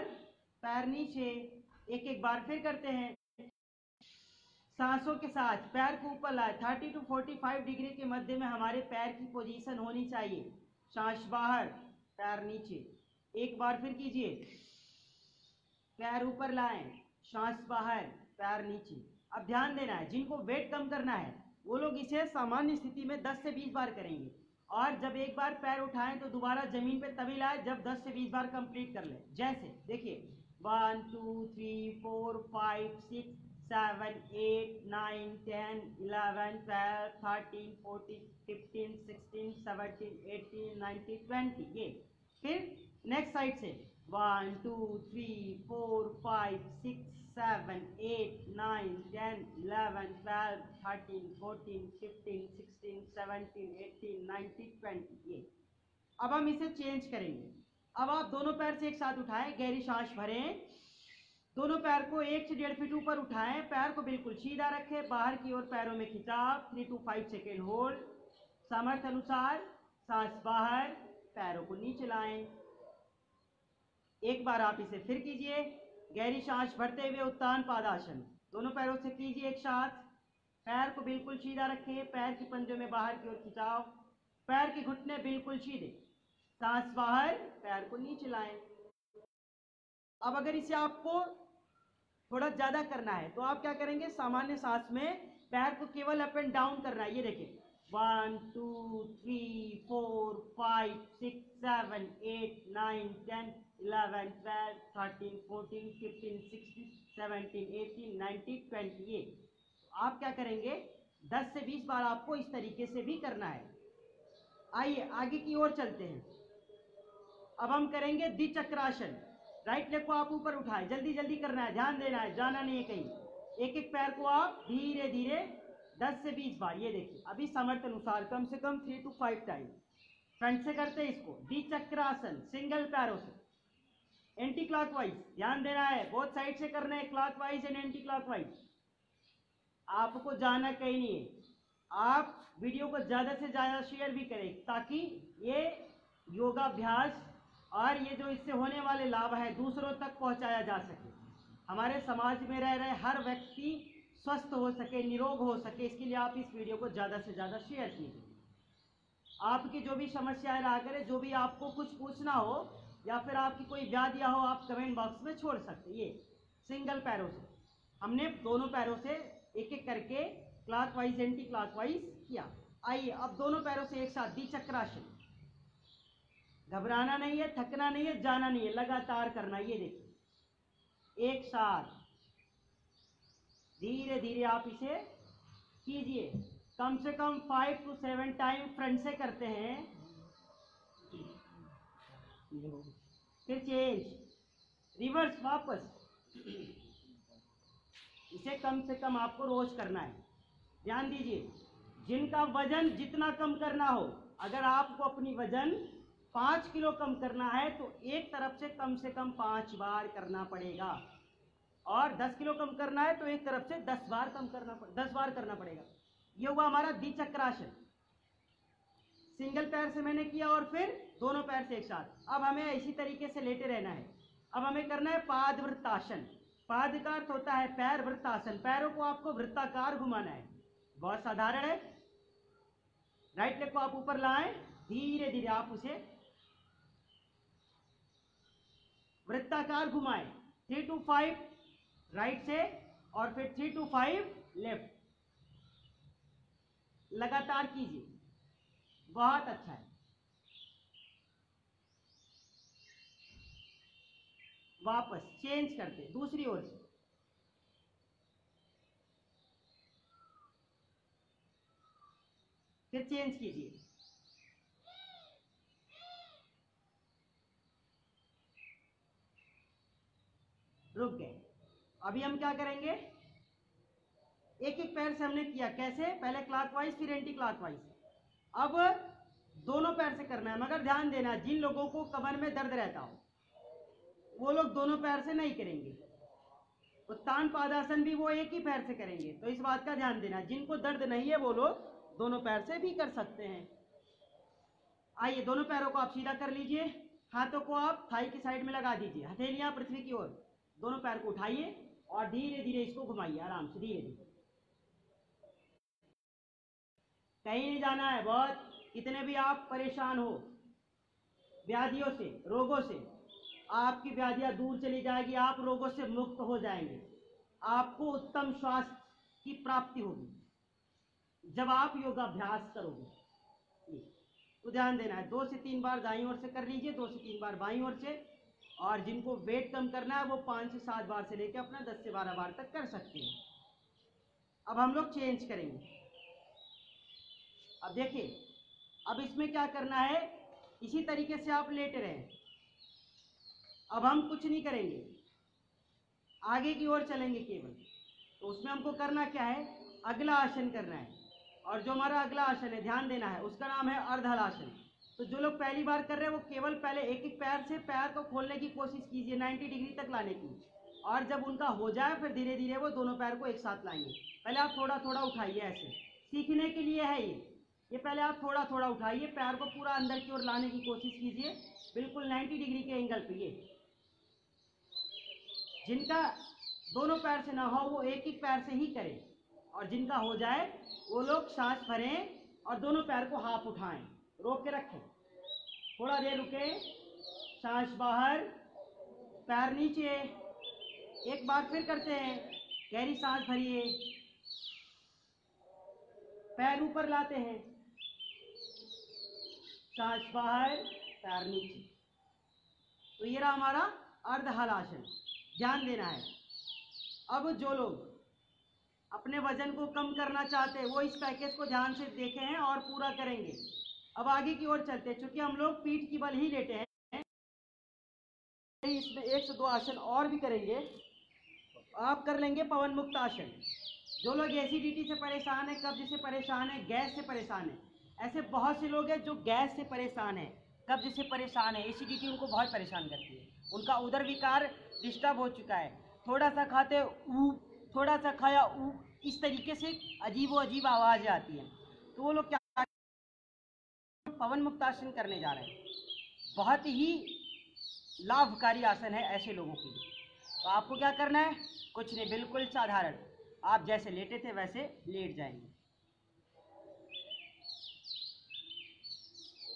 पैर नीचे। एक एक बार फिर करते हैं, सांसों के साथ पैर को ऊपर लाए। 30 to 45 डिग्री के मध्य में हमारे पैर की पोजीशन होनी चाहिए। सांस बाहर, पैर नीचे। एक बार फिर कीजिए, पैर ऊपर लाएं, सांस बाहर, पैर नीचे। अब ध्यान देना है, जिनको वेट कम करना है वो लोग इसे सामान्य स्थिति में 10 से 20 बार करेंगे, और जब एक बार पैर उठाएं तो दोबारा जमीन पे तभी लाए जब 10 से 20 बार कंप्लीट कर ले। जैसे देखिए 1 2 3 4 5 6 7 8 9 10 11 12 13 14 15 16 17 18 19 20। ये फिर नेक्स्ट साइड से 1 2 3 4 5 6 7 8 9 10 11 12 13 14 15 16 17 18 19 20। ये अब हम इसे चेंज करेंगे। अब आप दोनों पैर से एक साथ उठाएं, गहरी सांस भरें, दोनों पैर को 1 से 1.5 फीट ऊपर उठाएं, पैर को बिल्कुल सीधा रखें, बाहर की ओर पैरों में खिंचाव, 3 to 5 सेकेंड होल्ड। सामर्थ्य अनुसार सांस बाहर, पैरों को नीचे लाएं। एक बार आप इसे फिर कीजिए, गहरी सांस भरते हुए उत्तान पादासन, दोनों पैरों से कीजिए एक साथ। पैर को बिल्कुल सीधा रखें, पैर की पंजों में बाहर की ओर खिंचाव, पैर के घुटने बिल्कुल सीधे, सांस बाहर, पैर को नीचे लाएं। अब अगर इसे आपको थोड़ा ज्यादा करना है तो आप क्या करेंगे, सामान्य सांस में पैर को केवल अप एंड डाउन करना है। ये देखिए 1 2 3 4 5 6 7 8 9 10 11 12 13 14 15 16 17 18 19 20। ये आप क्या करेंगे, 10 से 20 बार आपको इस तरीके से भी करना है। आइए आगे की ओर चलते हैं। अब हम करेंगे द्विचक्रासन। राइट लेग को आप ऊपर उठाएं, जल्दी जल्दी करना है, ध्यान देना है, जाना नहीं है कहीं। एक एक पैर को आप धीरे धीरे 10 से 20 बार। ये देखिए अभी सामर्थ्य अनुसार कम से कम 3 to 5 टाइम फ्रंट से करते हैं इसको। द्विचक्रासन, सिंगल पैरों से, एंटी क्लॉकवाइज, ध्यान देना है, बोथ साइड से करना है, क्लॉकवाइज एंड एंटी क्लॉकवाइज। आपको जाना कहीं नहीं है। आप वीडियो को ज्यादा से ज्यादा शेयर भी करें, ताकि ये योगाभ्यास और ये जो इससे होने वाले लाभ है दूसरों तक पहुंचाया जा सके, हमारे समाज में रह रहे हर व्यक्ति स्वस्थ हो सके, निरोग हो सके। इसके लिए आप इस वीडियो को ज़्यादा से ज़्यादा शेयर कीजिए। आपकी जो भी समस्याएं रहा करे, जो भी आपको कुछ पूछना हो या फिर आपकी कोई व्याधियाँ हो, आप कमेंट बॉक्स में छोड़ सकते हैं। ये सिंगल पैरों से हमने दोनों पैरों से एक एक करके क्लॉकवाइज एंटी क्लॉकवाइज किया। आइए अब दोनों पैरों से एक साथ द्विचक्रासन। घबराना नहीं है, थकना नहीं है, जाना नहीं है, लगातार करना। ये देखिए एक साथ धीरे धीरे आप इसे कीजिए, कम से कम 5 to 7 टाइम फ्रंट से करते हैं। फिर चेंज, रिवर्स, वापस। इसे कम से कम आपको रोज करना है। ध्यान दीजिए, जिनका वजन जितना कम करना हो, अगर आपको अपनी वजन 5 किलो कम करना है तो एक तरफ से कम 5 बार करना पड़ेगा, और 10 किलो कम करना है तो एक तरफ से 10 बार करना पड़ेगा। ये हुआ हमारा द्विचक्रासन। सिंगल पैर से मैंने किया और फिर दोनों पैर से एक साथ। अब हमें इसी तरीके से लेटे रहना है। अब हमें करना है पादवृत्तासन। पाद का अर्थ होता है पैर, वृत्तासन, पैरों को आपको वृत्ताकार घुमाना है। बहुत साधारण है। राइट लेग को आप ऊपर लाएं, धीरे धीरे आप उसे वृत्ताकार घुमाएं। 3 to 5 राइट से और फिर 3 to 5 लेफ्ट। लगातार कीजिए, बहुत अच्छा है। वापस चेंज करते दूसरी ओर से। फिर चेंज कीजिए। रुक गए। अभी हम क्या करेंगे, एक एक पैर से हमने किया। कैसे? पहले क्लॉकवाइज फिर एंटी क्लॉकवाइज। अब दोनों पैर से करना है, मगर ध्यान देना, जिन लोगों को कमर में दर्द रहता हो वो लोग दोनों पैर से नहीं करेंगे। उत्तान पादासन भी वो एक ही पैर से करेंगे, तो इस बात का ध्यान देना। जिनको दर्द नहीं है वो लोग दोनों पैर से भी कर सकते हैं। आइए, दोनों पैरों को आप सीधा कर लीजिए। हाथों को आप थाई की साइड में लगा दीजिए, हथेलियां पृथ्वी की ओर। दोनों पैर को उठाइए और धीरे धीरे इसको घुमाइए, आराम से, धीरे धीरे। कहीं नहीं जाना है। बहुत कितने भी आप परेशान हो व्याधियों से, रोगों से, आपकी व्याधियां दूर चली जाएगी, आप रोगों से मुक्त हो जाएंगे। आपको उत्तम स्वास्थ्य की प्राप्ति होगी जब आप योगाभ्यास करोगे। तो ध्यान देना है, 2 से 3 बार दाईं ओर से कर लीजिए, 2 से 3 बार बाईं ओर से। और जिनको वेट कम करना है वो 5 से 7 बार से लेकर अपना 10 से 12 बार तक कर सकते हैं। अब हम लोग चेंज करेंगे। अब देखिए, अब इसमें क्या करना है, इसी तरीके से आप लेटे रहें। अब हम कुछ नहीं करेंगे, आगे की ओर चलेंगे केवल। तो उसमें हमको करना क्या है, अगला आसन करना है। और जो हमारा अगला आसन है, ध्यान देना है, उसका नाम है अर्धहलासन। तो जो लोग पहली बार कर रहे हैं वो केवल पहले एक एक पैर से पैर को खोलने की कोशिश कीजिए, 90 डिग्री तक लाने की। और जब उनका हो जाए फिर धीरे धीरे वो दोनों पैर को एक साथ लाएंगे। पहले आप थोड़ा थोड़ा उठाइए, ऐसे सीखने के लिए है ये पहले आप थोड़ा थोड़ा उठाइए, पैर को पूरा अंदर की ओर लाने की कोशिश कीजिए, बिल्कुल 90 डिग्री के एंगल पे। ये जिनका दोनों पैर से ना हो वो एक एक पैर से ही करें, और जिनका हो जाए वो लोग सांस भरें और दोनों पैर को हाफ उठाएं, रोक के रखें, थोड़ा देर रुके, सांस बाहर, पैर नीचे। एक बार फिर करते हैं, गहरी सांस भरिए, पैर ऊपर लाते हैं, सांस बाहर, पैर नीचे। तो ये रहा हमारा अर्धहलासन। ध्यान देना है। अब जो लोग अपने वजन को कम करना चाहते हैं वो इस पैकेज को ध्यान से देखे हैं और पूरा करेंगे। अब आगे की ओर चलते हैं। चूंकि हम लोग पीठ की बल ही लेटे हैं, इसमें 1 से 2 आसन और भी करेंगे। आप कर लेंगे पवन मुक्त आसन। जो लोग एसिडिटी से परेशान है, कब्ज से परेशान है, गैस से परेशान है, ऐसे बहुत से लोग हैं जो गैस से परेशान है, कब्ज से परेशान है, एसिडिटी उनको बहुत परेशान करती है, उनका उदर विकार डिस्टर्ब हो चुका है, थोड़ा सा खाते ऊ, थोड़ा सा खाया ऊ, इस तरीके से अजीब आवाज़ें आती हैं। तो वो लोग क्या, पवन मुक्तासन करने जा रहे हैं। बहुत ही लाभकारी आसन है ऐसे लोगों के लिए। तो आपको क्या करना है, कुछ नहीं, बिल्कुल साधारण, आप जैसे लेटे थे वैसे लेट जाएंगे।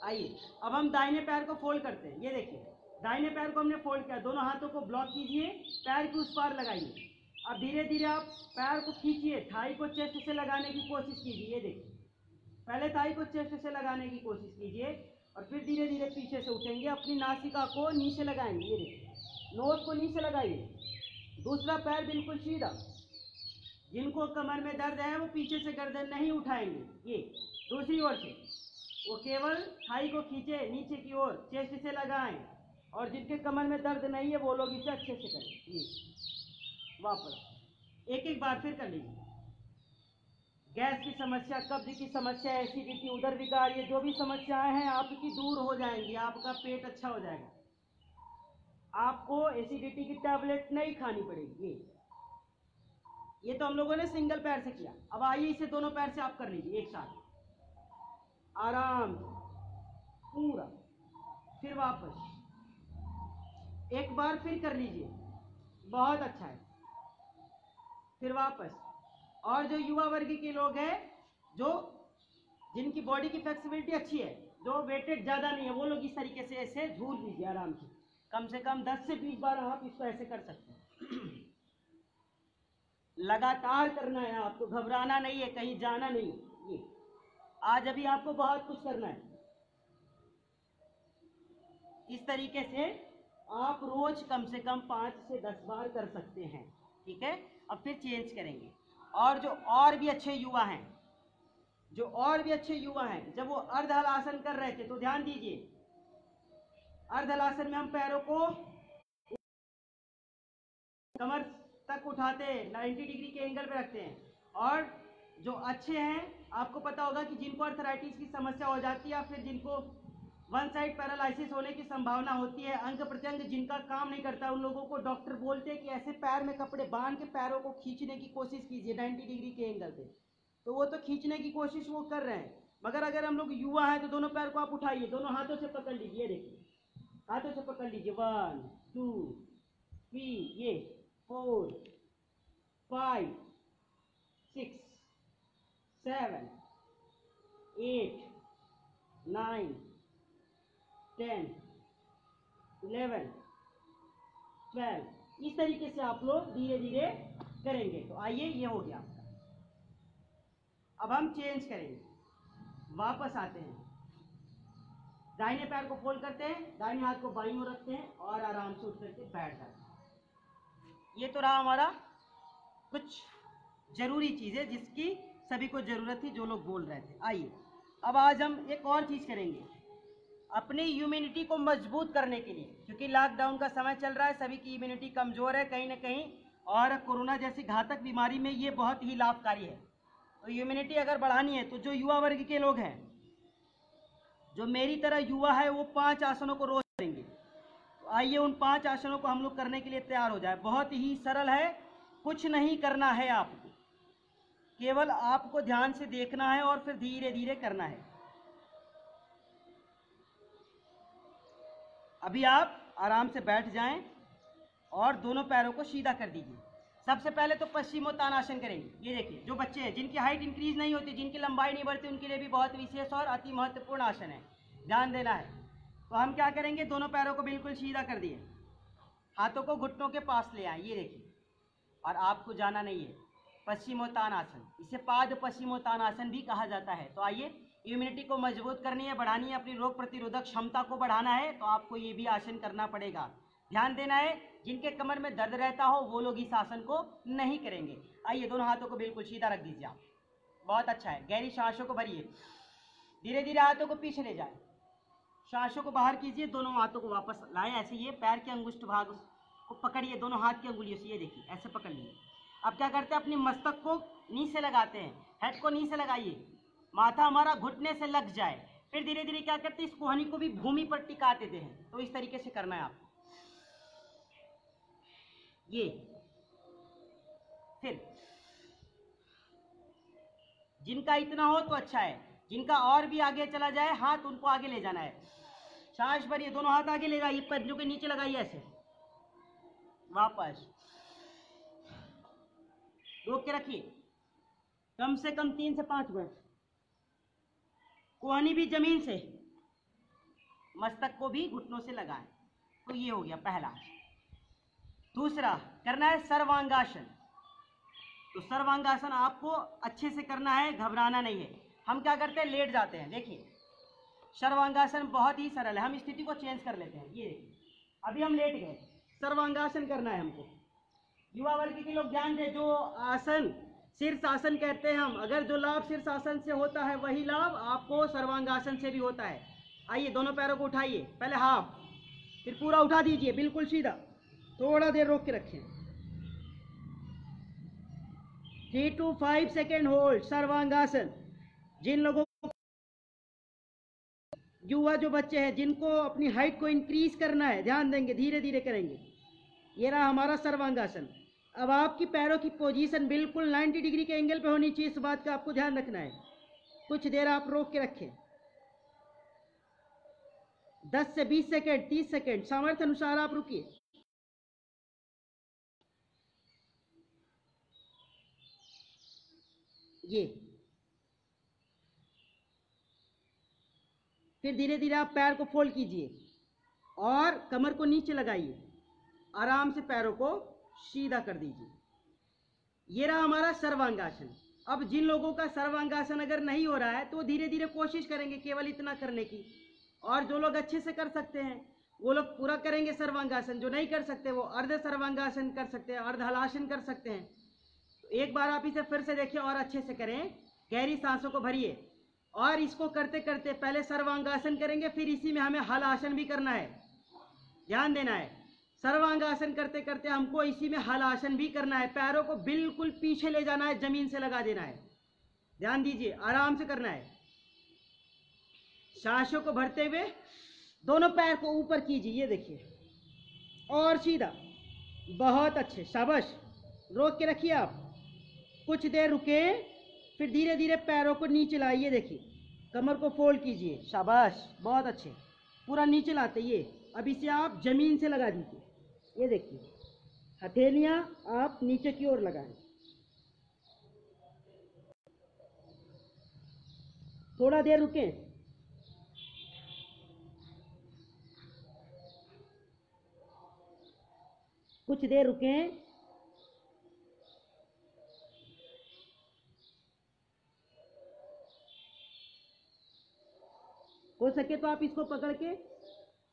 आइए, अब हम दाहिने पैर को फोल्ड करते हैं। ये देखिए, दाहिने पैर को हमने फोल्ड किया, दोनों हाथों को ब्लॉक कीजिए, पैर के उस पार लगाइए। अब धीरे धीरे आप पैर को खींचिए, थाई को चेस्ट से लगाने की कोशिश कीजिए। ये देखिए, पहले थाई को चेस्ट से लगाने की कोशिश कीजिए और फिर धीरे धीरे पीछे से उठेंगे, अपनी नासिका को नीचे लगाएंगे। ये देखिए, नोज को नीचे लगाइए, दूसरा पैर बिल्कुल सीधा। जिनको कमर में दर्द है वो पीछे से गर्दन नहीं उठाएंगे। ये दूसरी ओर से वो केवल थाई को खींचे नीचे की ओर, चेस्ट से लगाएं, और जिनके कमर में दर्द नहीं है वो लोग इसे अच्छे से करें। ये वापस एक एक बार फिर कर लीजिए। गैस की समस्या, कब्ज की समस्या, एसिडिटी, उदर विकार, ये जो भी समस्याएं हैं आपकी दूर हो जाएंगी, आपका पेट अच्छा हो जाएगा, आपको एसिडिटी की टैबलेट नहीं खानी पड़ेगी। ये तो हम लोगों ने सिंगल पैर से किया। अब आइए इसे दोनों पैर से आप कर लीजिए एक साथ, आराम पूरा। फिर वापस एक बार फिर कर लीजिए, बहुत अच्छा है। फिर वापस। और जो युवा वर्ग के लोग हैं, जो जिनकी बॉडी की फ्लेक्सिबिलिटी अच्छी है, जो वेटेड ज़्यादा नहीं है, वो लोग इस तरीके से ऐसे झूल लीजिए आराम से कम 10 से 20 बार आप इसको ऐसे कर सकते हैं। लगातार करना है आपको, घबराना नहीं है, कहीं जाना नहीं है। ये आज अभी आपको बहुत कुछ करना है। इस तरीके से आप रोज कम से कम 5 से 10 बार कर सकते हैं। ठीक है, अब फिर चेंज करेंगे। और जो और भी अच्छे युवा हैं, जब वो अर्धहलासन कर रहे थे तो ध्यान दीजिए, अर्धहलासन में हम पैरों को कमर तक उठाते हैं, 90 डिग्री के एंगल पे रखते हैं। और जो अच्छे हैं, आपको पता होगा कि जिनको अर्थराइटिस की समस्या हो जाती है या फिर जिनको वन साइड पैरालिसिस होने की संभावना होती है, अंग प्रत्यंग जिनका काम नहीं करता, उन लोगों को डॉक्टर बोलते हैं कि ऐसे पैर में कपड़े बांध के पैरों को खींचने की कोशिश कीजिए 90 डिग्री के एंगल पे। तो वो तो खींचने की कोशिश वो कर रहे हैं, मगर अगर हम लोग युवा हैं तो दोनों पैर को आप उठाइए, दोनों हाथों से पकड़ लीजिए। देखिए हाथों से पकड़ लीजिए, 1 2 3, ये 4 5 6 7 8 9 10 11 12, इस तरीके से आप लोग धीरे धीरे करेंगे। तो आइए, ये हो गया आपका। अब हम चेंज करेंगे, वापस आते हैं, दाहिने पैर को फोल्ड करते हैं, दाहिने हाथ को बाईं ओर रखते हैं और आराम से उठ करके बैठ जाते हैं। ये तो रहा हमारा कुछ जरूरी चीजें जिसकी सभी को जरूरत थी, जो लोग बोल रहे थे। आइए अब आज हम एक और चीज करेंगे अपनी इम्यूनिटी को मजबूत करने के लिए, क्योंकि लॉकडाउन का समय चल रहा है, सभी की इम्यूनिटी कमजोर है कहीं ना कहीं, और कोरोना जैसी घातक बीमारी में ये बहुत ही लाभकारी है। तो इम्यूनिटी अगर बढ़ानी है तो जो युवा वर्ग के लोग हैं, जो मेरी तरह युवा है, वो 5 आसनों को रोज करेंगे। तो आइए उन 5 आसनों को हम लोग करने के लिए तैयार हो जाए। बहुत ही सरल है, कुछ नहीं करना है आपको, केवल आपको ध्यान से देखना है और फिर धीरे धीरे करना है। अभी आप आराम से बैठ जाएं और दोनों पैरों को सीधा कर दीजिए। सबसे पहले तो पश्चिमोत्तानासन करेंगे। ये देखिए, जो बच्चे हैं जिनकी हाइट इंक्रीज नहीं होती, जिनकी लंबाई नहीं बढ़ती, उनके लिए भी बहुत विशेष और अति महत्वपूर्ण आसन है, ध्यान देना है। तो हम क्या करेंगे, दोनों पैरों को बिल्कुल सीधा कर दिए, हाथों को घुटनों के पास ले आए, ये देखिए, और आपको जाना नहीं है पश्चिमोत्तानासन, इसे पाद पश्चिमोत्तानासन भी कहा जाता है। तो आइए, इम्यूनिटी को मजबूत करनी है, बढ़ानी है, अपनी रोग प्रतिरोधक क्षमता को बढ़ाना है, तो आपको ये भी आसन करना पड़ेगा। ध्यान देना है, जिनके कमर में दर्द रहता हो वो लोग इस आसन को नहीं करेंगे। आइए, दोनों हाथों को बिल्कुल सीधा रख दीजिए आप, बहुत अच्छा है। गहरी सांसों को भरिए, धीरे धीरे हाथों को पीछे ले जाए, सांसों को बाहर कीजिए, दोनों हाथों को वापस लाएं। ऐसे ये पैर के अंगुष्ठ भाग को पकड़िए दोनों हाथ की अंगुलियों से, ये देखिए ऐसे पकड़ लिए। अब क्या करते हैं, अपनी मस्तक को नीचे लगाते हैं, हेड को नीचे लगाइए, माथा हमारा घुटने से लग जाए। फिर धीरे धीरे क्या करते हैं, इस कोहनी को भी भूमि पर टिका देते हैं। तो इस तरीके से करना है आपको। ये फिर जिनका इतना हो तो अच्छा है, जिनका और भी आगे चला जाए हाथ, उनको आगे ले जाना है। सांस भरिए, दोनों हाथ आगे ले जाइए, पैरों के नीचे लगाइए ऐसे, वापस रोक के रखिए, कम से कम 3 से 5 बार। कोहनी भी जमीन से, मस्तक को भी घुटनों से लगाएं। तो ये हो गया पहला। दूसरा करना है सर्वांगासन। तो सर्वांगासन आपको अच्छे से करना है, घबराना नहीं है। हम क्या करते हैं, लेट जाते हैं। देखिए, सर्वांगासन बहुत ही सरल है, हम स्थिति को चेंज कर लेते हैं। ये अभी हम लेट गए, सर्वांगासन करना है हमको। युवा वर्ग के लोग ध्यान दें, जो आसन शीर्षासन कहते हैं हम, अगर जो लाभ शीर्षासन से होता है वही लाभ आपको सर्वांगासन से भी होता है। आइए, दोनों पैरों को उठाइए, पहले हाफ, फिर पूरा उठा दीजिए बिल्कुल सीधा, थोड़ा देर रोक के रखें। 3 to 5 सेकेंड होल्ड सर्वांगासन। जिन लोगों को, युवा जो बच्चे हैं जिनको अपनी हाइट को इंक्रीज करना है, ध्यान देंगे, धीरे धीरे करेंगे। ये रहा हमारा सर्वांगासन। अब आपकी पैरों की पोजीशन बिल्कुल 90 डिग्री के एंगल पे होनी चाहिए, इस बात का आपको ध्यान रखना है। कुछ देर आप रोक के रखें, 10 से 20 सेकेंड, 30 सेकेंड, सामर्थ्य अनुसार आप रुकिए। ये फिर धीरे धीरे आप पैर को फोल्ड कीजिए और कमर को नीचे लगाइए, आराम से पैरों को सीधा कर दीजिए। ये रहा हमारा सर्वांगासन। अब जिन लोगों का सर्वांगासन अगर नहीं हो रहा है तो धीरे धीरे कोशिश करेंगे केवल इतना करने की, और जो लोग अच्छे से कर सकते हैं वो लोग पूरा करेंगे सर्वांगासन। जो नहीं कर सकते वो अर्ध सर्वांगासन कर सकते हैं, अर्ध हलासन कर सकते हैं। तो एक बार आप इसे फिर से देखिए और अच्छे से करें, गहरी सांसों को भरिए। और इसको करते करते पहले सर्वांगासन करेंगे, फिर इसी में हमें हल आसन भी करना है, ध्यान देना है। सर्वांगासन करते करते हमको इसी में हल आसन भी करना है। पैरों को बिल्कुल पीछे ले जाना है, जमीन से लगा देना है, ध्यान दीजिए, आराम से करना है। सांसों को भरते हुए दोनों पैर को ऊपर कीजिए, ये देखिए, और सीधा, बहुत अच्छे, शाबाश। रोक के रखिए आप, कुछ देर रुके, फिर धीरे धीरे पैरों को नीचे लाइए, देखिए, कमर को फोल्ड कीजिए, शाबाश, बहुत अच्छे, पूरा नीचे लाते। ये अब इसे आप जमीन से लगा दीजिए, ये देखिए, हथेलियां आप नीचे की ओर लगाएं। थोड़ा देर रुकें, कुछ देर रुकें। हो सके तो आप इसको पकड़ के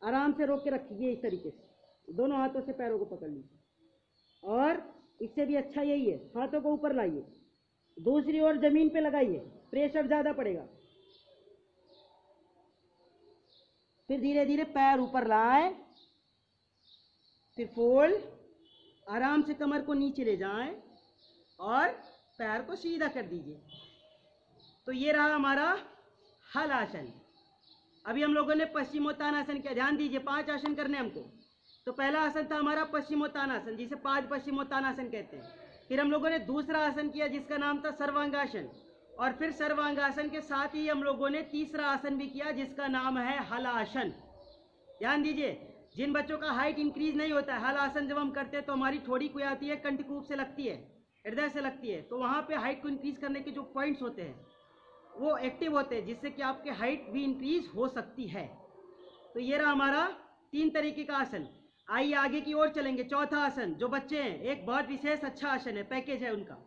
आराम से रोक के रखिए, इस तरीके से दोनों हाथों से पैरों को पकड़ लीजिए, और इससे भी अच्छा यही है, हाथों को ऊपर लाइए, दूसरी ओर जमीन पे लगाइए, प्रेशर ज्यादा पड़ेगा। फिर धीरे धीरे पैर ऊपर लाएं, फिर फोल्ड, आराम से कमर को नीचे ले जाएं और पैर को सीधा कर दीजिए। तो ये रहा हमारा हल आसन। अभी हम लोगों ने पश्चिमोत्तानासन किया, ध्यान दीजिए, 5 आसन करने हमको। तो पहला आसन था हमारा पश्चिमोत्तानासन, जिसे 5 पश्चिमोत्तानासन कहते हैं। फिर हम लोगों ने दूसरा आसन किया जिसका नाम था सर्वांगासन, और फिर सर्वांगासन के साथ ही हम लोगों ने तीसरा आसन भी किया जिसका नाम है हलासन। ध्यान दीजिए, जिन बच्चों का हाइट इंक्रीज नहीं होता है, हल आसन जब हम करते हैं तो हमारी थोड़ी कोई आती है, कंठकूप से लगती है, हृदय से लगती है, तो वहाँ पे हाइट को इंक्रीज करने के जो पॉइंट्स होते हैं वो एक्टिव होते हैं, जिससे कि आपके हाइट भी इंक्रीज हो सकती है। तो ये रहा हमारा 3 तरीके का आसन। आइए आगे की ओर चलेंगे। चौथा आसन, जो बच्चे हैं, एक बहुत विशेष अच्छा आसन है, पैकेज है उनका,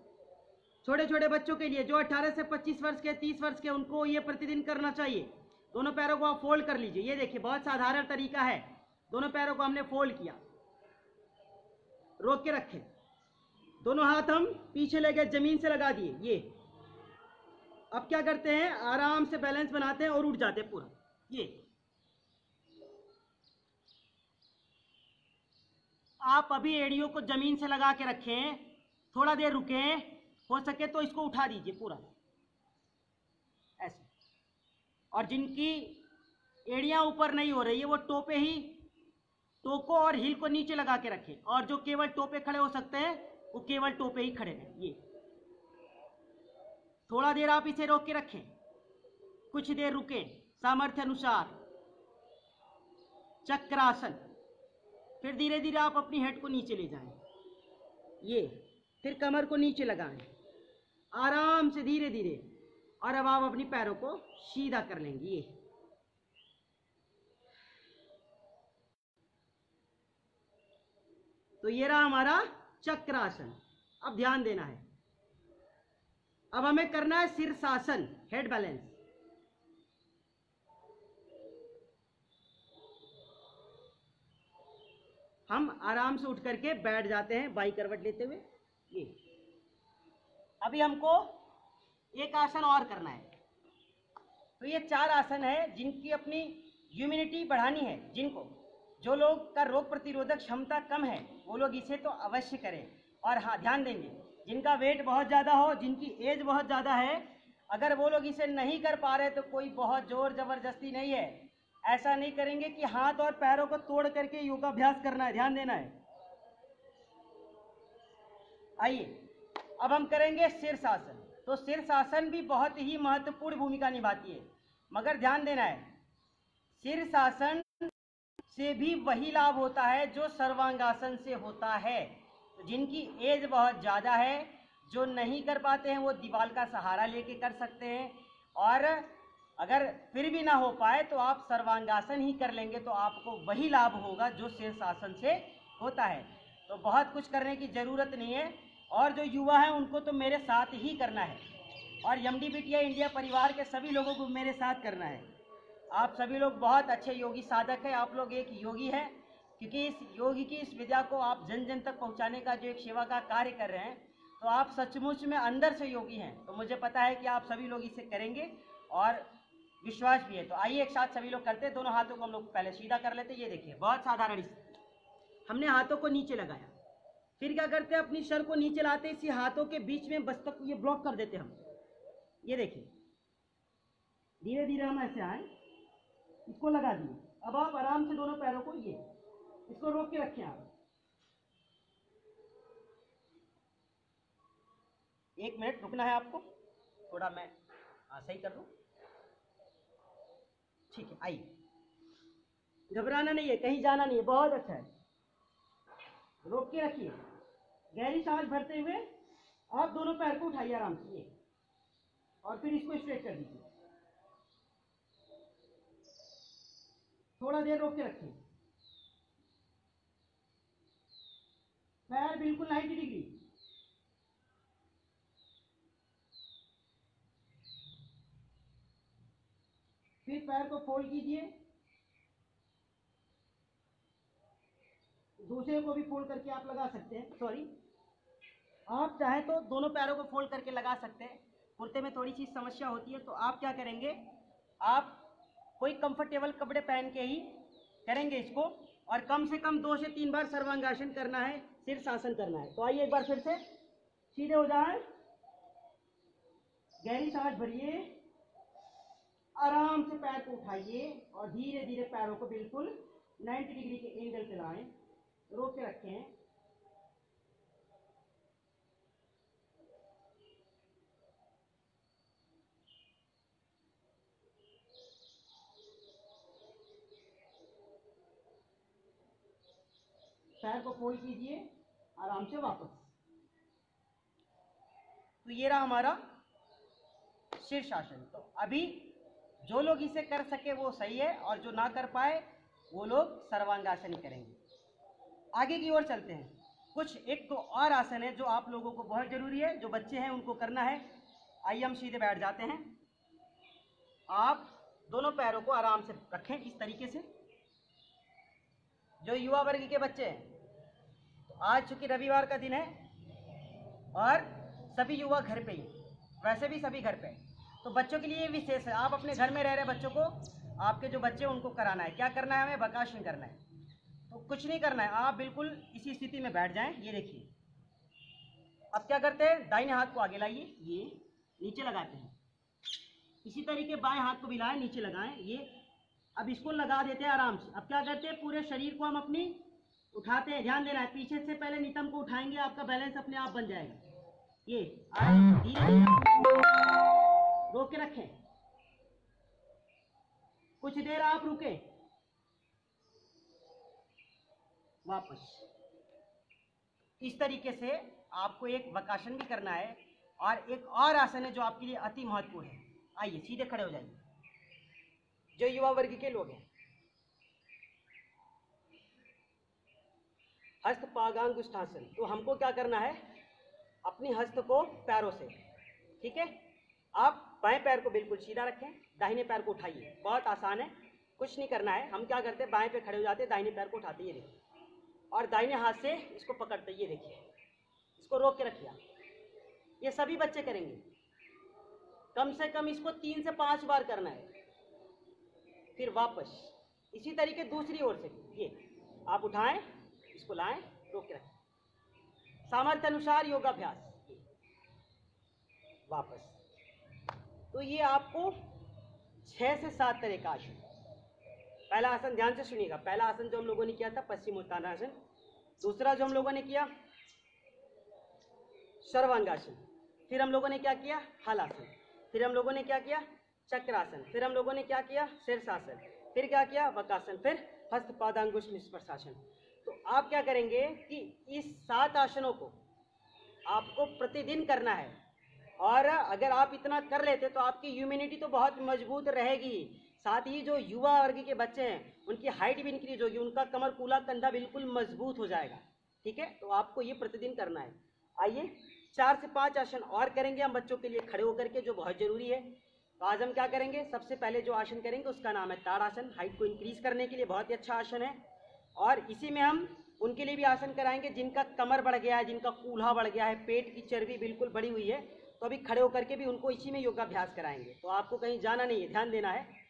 छोटे छोटे बच्चों के लिए जो 18 से 25 वर्ष के, 30 वर्ष के, उनको ये प्रतिदिन करना चाहिए। दोनों पैरों को आप फोल्ड कर लीजिए, ये देखिए, बहुत साधारण तरीका है। दोनों पैरों को हमने फोल्ड किया, रोक के रखें, दोनों हाथ हम पीछे ले गए, जमीन से लगा दिए। ये अब क्या करते हैं, आराम से बैलेंस बनाते हैं और उठ जाते हैं पूरा। ये आप अभी एड़ियों को जमीन से लगा के रखें, थोड़ा देर रुकें, हो सके तो इसको उठा दीजिए पूरा, ऐसे। और जिनकी एड़ियां ऊपर नहीं हो रही है वो टोपे ही, टोको और हिल को नीचे लगा के रखें, और जो केवल टोपे खड़े हो सकते हैं वो केवल टोपे ही खड़े रहें। ये थोड़ा देर आप इसे रोक के रखें, कुछ देर रुकें, सामर्थ्य अनुसार। चक्रासन, फिर धीरे धीरे आप अपनी हेड को नीचे ले जाएं, ये, फिर कमर को नीचे लगाएं, आराम से, धीरे धीरे। और अब आप अपनी पैरों को सीधा कर लेंगे, ये। तो ये रहा हमारा चक्रासन। अब ध्यान देना है, अब हमें करना है शीर्षासन, हेड बैलेंस। हम आराम से उठ करके बैठ जाते हैं, बाई करवट लेते हुए, ये। अभी हमको एक आसन और करना है। तो ये 4 आसन है जिनकी अपनी इम्यूनिटी बढ़ानी है, जिनको, जो लोग का रोग प्रतिरोधक क्षमता कम है वो लोग इसे तो अवश्य करें। और हाँ, ध्यान देंगे, जिनका वेट बहुत ज़्यादा हो, जिनकी एज बहुत ज़्यादा है, अगर वो लोग इसे नहीं कर पा रहे तो कोई बहुत ज़ोर ज़बरदस्ती नहीं है। ऐसा नहीं करेंगे कि हाथ और पैरों को तोड़ करके योगाभ्यास करना है, ध्यान देना है। आइए अब हम करेंगे शीर्षासन। तो शीर्षासन भी बहुत ही महत्वपूर्ण भूमिका निभाती है, मगर ध्यान देना है, शीर्षासन से भी वही लाभ होता है जो सर्वांगासन से होता है। तो जिनकी एज बहुत ज़्यादा है, जो नहीं कर पाते हैं, वो दीवार का सहारा लेके कर सकते हैं। और अगर फिर भी ना हो पाए तो आप सर्वांगासन ही कर लेंगे, तो आपको वही लाभ होगा जो शीर्षासन से होता है। तो बहुत कुछ करने की ज़रूरत नहीं है। और जो युवा हैं उनको तो मेरे साथ ही करना है, और MDBTI इंडिया परिवार के सभी लोगों को मेरे साथ करना है। आप सभी लोग बहुत अच्छे योगी साधक हैं, आप लोग एक योगी हैं, क्योंकि इस योगी की इस विद्या को आप जन जन तक पहुंचाने का जो एक सेवा का कार्य कर रहे हैं, तो आप सचमुच में अंदर से योगी हैं। तो मुझे पता है कि आप सभी लोग इसे करेंगे और विश्वास भी है। तो आइए एक साथ सभी लोग करते हैं। दोनों हाथों को हम लोग पहले सीधा कर लेते हैं। ये देखिए, बहुत साधारण, हमने हाथों को नीचे लगाया, फिर क्या करते हैं, अपनी सर को नीचे लाते, इसी हाथों के बीच में मस्तक ये ब्लॉक कर देते हम। ये देखिए, धीरे धीरे हम ऐसे आए, इसको लगा दिए। अब आप आराम से दोनों पैरों को ये इसको रोक के रखें। आप 1 मिनट रुकना है आपको, थोड़ा मैं सही कर दूं। ठीक है, आइए, घबराना नहीं है, कहीं जाना नहीं है, बहुत अच्छा है। रोक के रखिए, गहरी सांस भरते हुए आप दोनों पैर को उठाइए आराम से, ये, और फिर इसको स्ट्रेट कर दीजिए। थोड़ा देर रोक के रखिए, पैर बिल्कुल 90 डिग्री। फिर पैर को फोल्ड कीजिए, दूसरे को भी फोल्ड करके आप लगा सकते हैं। सॉरी, आप चाहे तो दोनों पैरों को फोल्ड करके लगा सकते हैं। कुर्ते में थोड़ी सी समस्या होती है, तो आप क्या करेंगे, आप कोई कंफर्टेबल कपड़े पहन के ही करेंगे इसको, और कम से कम 2 से 3 बार सर्वांगासन करना है, शीर्षासन करना है। तो आइए एक बार फिर से सीधे हो जाएं, गहरी सांस भरिए, आराम से पैर को उठाइए और धीरे धीरे पैरों को बिल्कुल 90 डिग्री के एंगल पे लाएं, रोक के रखें। पैर को फोल्ड कीजिए, आराम से वापस। तो ये रहा हमारा शीर्षासन। तो अभी जो लोग इसे कर सके वो सही है, और जो ना कर पाए वो लोग सर्वांगासन ही करेंगे। आगे की ओर चलते हैं। कुछ एक तो और आसन है जो आप लोगों को बहुत जरूरी है, जो बच्चे हैं उनको करना है। आइए हम सीधे बैठ जाते हैं। आप दोनों पैरों को आराम से रखें इस तरीके से। जो युवा वर्ग के बच्चे हैं, तो आज चूंकि रविवार का दिन है और सभी युवा घर पे ही, वैसे भी सभी घर पे, तो बच्चों के लिए विशेष है। आप अपने घर में रह रहे बच्चों को, आपके जो बच्चे उनको कराना है, क्या करना है, हमें वकाशन करना है। तो कुछ नहीं करना है, आप बिल्कुल इसी स्थिति में बैठ जाएं। ये देखिए, अब क्या करते हैं, दाहिने हाथ को आगे लाइए, ये नीचे लगाते हैं। इसी तरीके बाएं हाथ को भी लाएं, नीचे लगाएं, ये। अब इसको लगा देते हैं आराम से। अब क्या करते हैं, पूरे शरीर को हम अपनी उठाते हैं। ध्यान देना है, पीछे से पहले नितंब को उठाएंगे, आपका बैलेंस अपने आप बन जाएगा। ये आराम धीरे धीरे रोक के रखें, कुछ देर आप रुके, वापस। इस तरीके से आपको एक वकासन भी करना है, और एक और आसन है जो आपके लिए अति महत्वपूर्ण है। आइए सीधे खड़े हो जाइए, जो युवा वर्ग के लोग हैं। हस्त पागांगुष्ठासन। तो हमको क्या करना है, अपनी हस्त को पैरों से, ठीक है, आप बाएं पैर को बिल्कुल सीधा रखें, दाहिने पैर को उठाइए। बहुत आसान है, कुछ नहीं करना है। हम क्या करते हैं, बाएं पे खड़े हो जाते हैं, दाहिने पैर को उठाते, ये देखिए, और दाहिने हाथ से इसको पकड़ते, ये देखिए, इसको रोक के रखिए। ये सभी बच्चे करेंगे, कम से कम इसको 3 से 5 बार करना है। फिर वापस इसी तरीके दूसरी ओर से, ये आप उठाएं, इसको लाएं, रोक के रखें। सामर्थ्य अनुसार योगाभ्यास। वापस। तो ये आपको 6 से 7 तरह का आसन। पहला आसन ध्यान से सुनिएगा। पहला आसन जो हम लोगों ने किया था पश्चिमोत्तानासन। दूसरा जो हम लोगों ने किया सर्वांगासन। फिर हम लोगों ने क्या किया, हलासन। फिर हम लोगों ने क्या किया, चक्रासन। फिर हम लोगों ने क्या किया, शीर्षासन। फिर क्या किया, वक्रासन। फिर हस्त पादांगुष्ठ निस्पर्शासन। तो आप क्या करेंगे कि इस 7 आसनों को आपको प्रतिदिन करना है। और अगर आप इतना कर लेते तो आपकी इम्यूनिटी तो बहुत मजबूत रहेगी। साथ ही जो युवा वर्ग के बच्चे हैं उनकी हाइट भी इंक्रीज होगी, उनका कमर कूला कंधा बिल्कुल मजबूत हो जाएगा। ठीक है, तो आपको ये प्रतिदिन करना है। आइए 4 से 5 आसन और करेंगे हम बच्चों के लिए खड़े होकर के, जो बहुत जरूरी है। तो आज हम क्या करेंगे, सबसे पहले जो आसन करेंगे उसका नाम है ताड़ासन। हाइट को इंक्रीज करने के लिए बहुत ही अच्छा आसन है। और इसी में हम उनके लिए भी आसन कराएंगे जिनका कमर बढ़ गया है, जिनका कूल्हा बढ़ गया है, पेट की चर्बी बिल्कुल बढ़ी हुई है, तो अभी खड़े होकर के भी उनको इसी में योगाभ्यास कराएंगे। तो आपको कहीं जाना नहीं है, ध्यान देना है।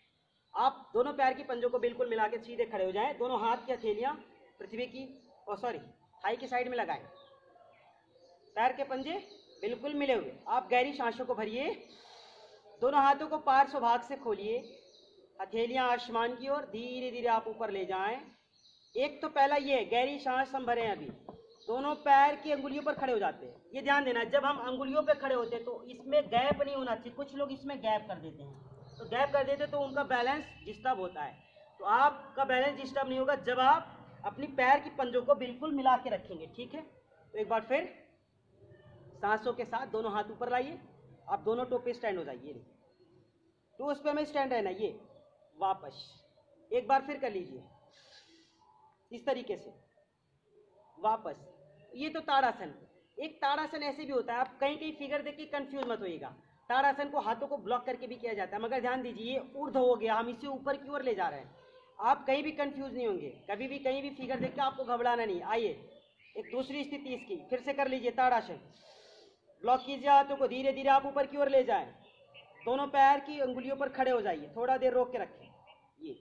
आप दोनों पैर की पंजों को बिल्कुल मिला के सीधे खड़े हो जाएं। दोनों हाथ की हथेलियां पृथ्वी की थाई की साइड में लगाएं। पैर के पंजे बिल्कुल मिले हुए। आप गहरी सांसों को भरिए। दोनों हाथों को पार्श्व भाग से खोलिए। हथेलियां आसमान की ओर धीरे धीरे आप ऊपर ले जाएं। एक तो पहला ये गहरी सांस हम भरे हैं। अभी दोनों पैर की अंगुलियों पर खड़े हो जाते हैं। ये ध्यान देना, जब हम अंगुलियों पर खड़े होते हैं तो इसमें गैप नहीं होना चाहिए। कुछ लोग इसमें गैप कर देते हैं, तो गैप कर देते तो उनका बैलेंस डिस्टर्ब होता है। तो आपका बैलेंस डिस्टर्ब नहीं होगा जब आप अपनी पैर की पंजों को बिल्कुल मिला के रखेंगे। ठीक है, तो एक बार फिर सांसों के साथ दोनों हाथ ऊपर लाइए। आप दोनों टो पे स्टैंड हो जाइए। तो उस पे हमें स्टैंड रहना। ये वापस एक बार फिर कर लीजिए इस तरीके से। वापस। ये तो ताड़ासन। एक ताड़ासन ऐसे भी होता है, आप कहीं कहीं फिगर देख के कंफ्यूज मत होइएगा। ताड़ासन को हाथों को ब्लॉक करके भी किया जाता है, मगर ध्यान दीजिए ये ऊर्ध्व हो गया, हम इसे ऊपर की ओर ले जा रहे हैं। आप कहीं भी कंफ्यूज नहीं होंगे, कभी भी कहीं भी फिगर देख के आपको घबराना नहीं। आइए एक दूसरी स्थिति इसकी फिर से कर लीजिए। ताड़ासन। ब्लॉक कीजिए हाथों को, धीरे धीरे आप ऊपर की ओर ले जाएं। दोनों पैर की अंगुलियों पर खड़े हो जाइए। थोड़ा देर रोक के रखें। ये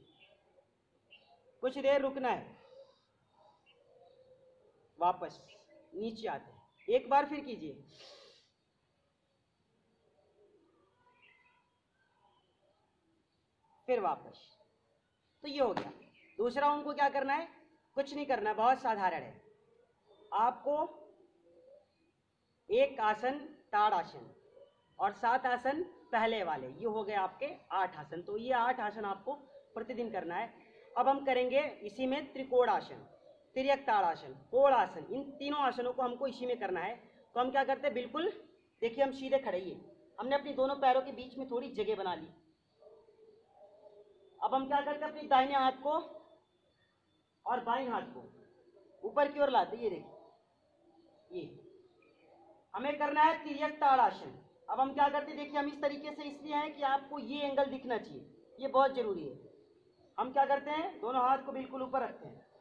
कुछ देर रुकना है। वापस नीचे आते हैं। एक बार फिर कीजिए। फिर वापस। तो ये हो गया। दूसरा उनको क्या करना है, कुछ नहीं करना है, बहुत साधारण है। आपको एक आसन ताड़ासन और 7 आसन पहले वाले, ये हो गए आपके 8 आसन। तो ये 8 आसन आपको प्रतिदिन करना है। अब हम करेंगे इसी में त्रिकोणासन, तिर्यक ताड़ासन, कोणासन। इन तीनों आसनों को हमको इसी में करना है। तो हम क्या करते हैं, बिल्कुल देखिए हम सीधे खड़े ही। हमने अपनी दोनों पैरों के बीच में थोड़ी जगह बना ली। अब हम क्या करते हैं, अपनी दाहिने हाथ को और बाएं हाथ को ऊपर की ओर लाते। ये देखिए, ये हमें करना है तिर्यक ताड़ासन। अब हम क्या करते हैं, देखिए हम इस तरीके से इसलिए हैं कि आपको ये एंगल दिखना चाहिए, ये बहुत जरूरी है। हम क्या करते हैं, दोनों हाथ को बिल्कुल ऊपर रखते हैं।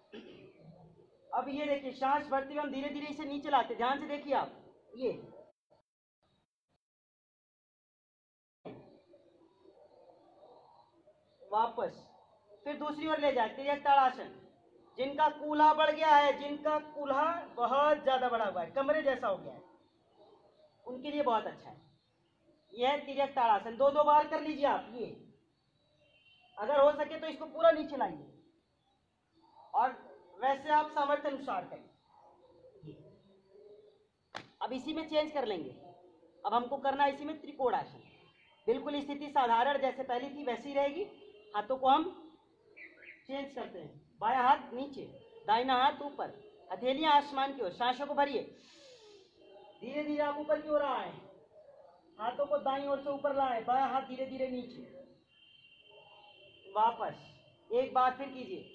अब ये देखिए सांस भरते हुए हम धीरे धीरे इसे नीचे लाते हैं। ध्यान से देखिए आप, ये वापस। फिर दूसरी ओर ले जाए, तिर्यक ताड़ासन। जिनका कूल्हा बढ़ गया है, जिनका कूल्हा बहुत ज्यादा बढ़ा हुआ है, कमरे जैसा हो गया है, उनके लिए बहुत अच्छा है। यह है तिर्यक ताड़ासन। 2-2 बार कर लीजिए आप। ये अगर हो सके तो इसको पूरा नीचे लाइए और वैसे आप सामर्थ्य अनुसार करें। अब इसी में चेंज कर लेंगे। अब हमको करना है इसी में त्रिकोणासन। बिल्कुल स्थिति साधारण जैसे पहली थी वैसी रहेगी। हाथों को हम चेंज करते हैं। बायां हाथ नीचे, दाहिना हाथ ऊपर, हथेलियां आसमान की ओर। सांसों को भरिए। धीरे धीरे आप ऊपर की ओर आए। हाथों को दाईं ओर से ऊपर लाए, बायां हाथ धीरे धीरे नीचे। वापस एक बार फिर कीजिए।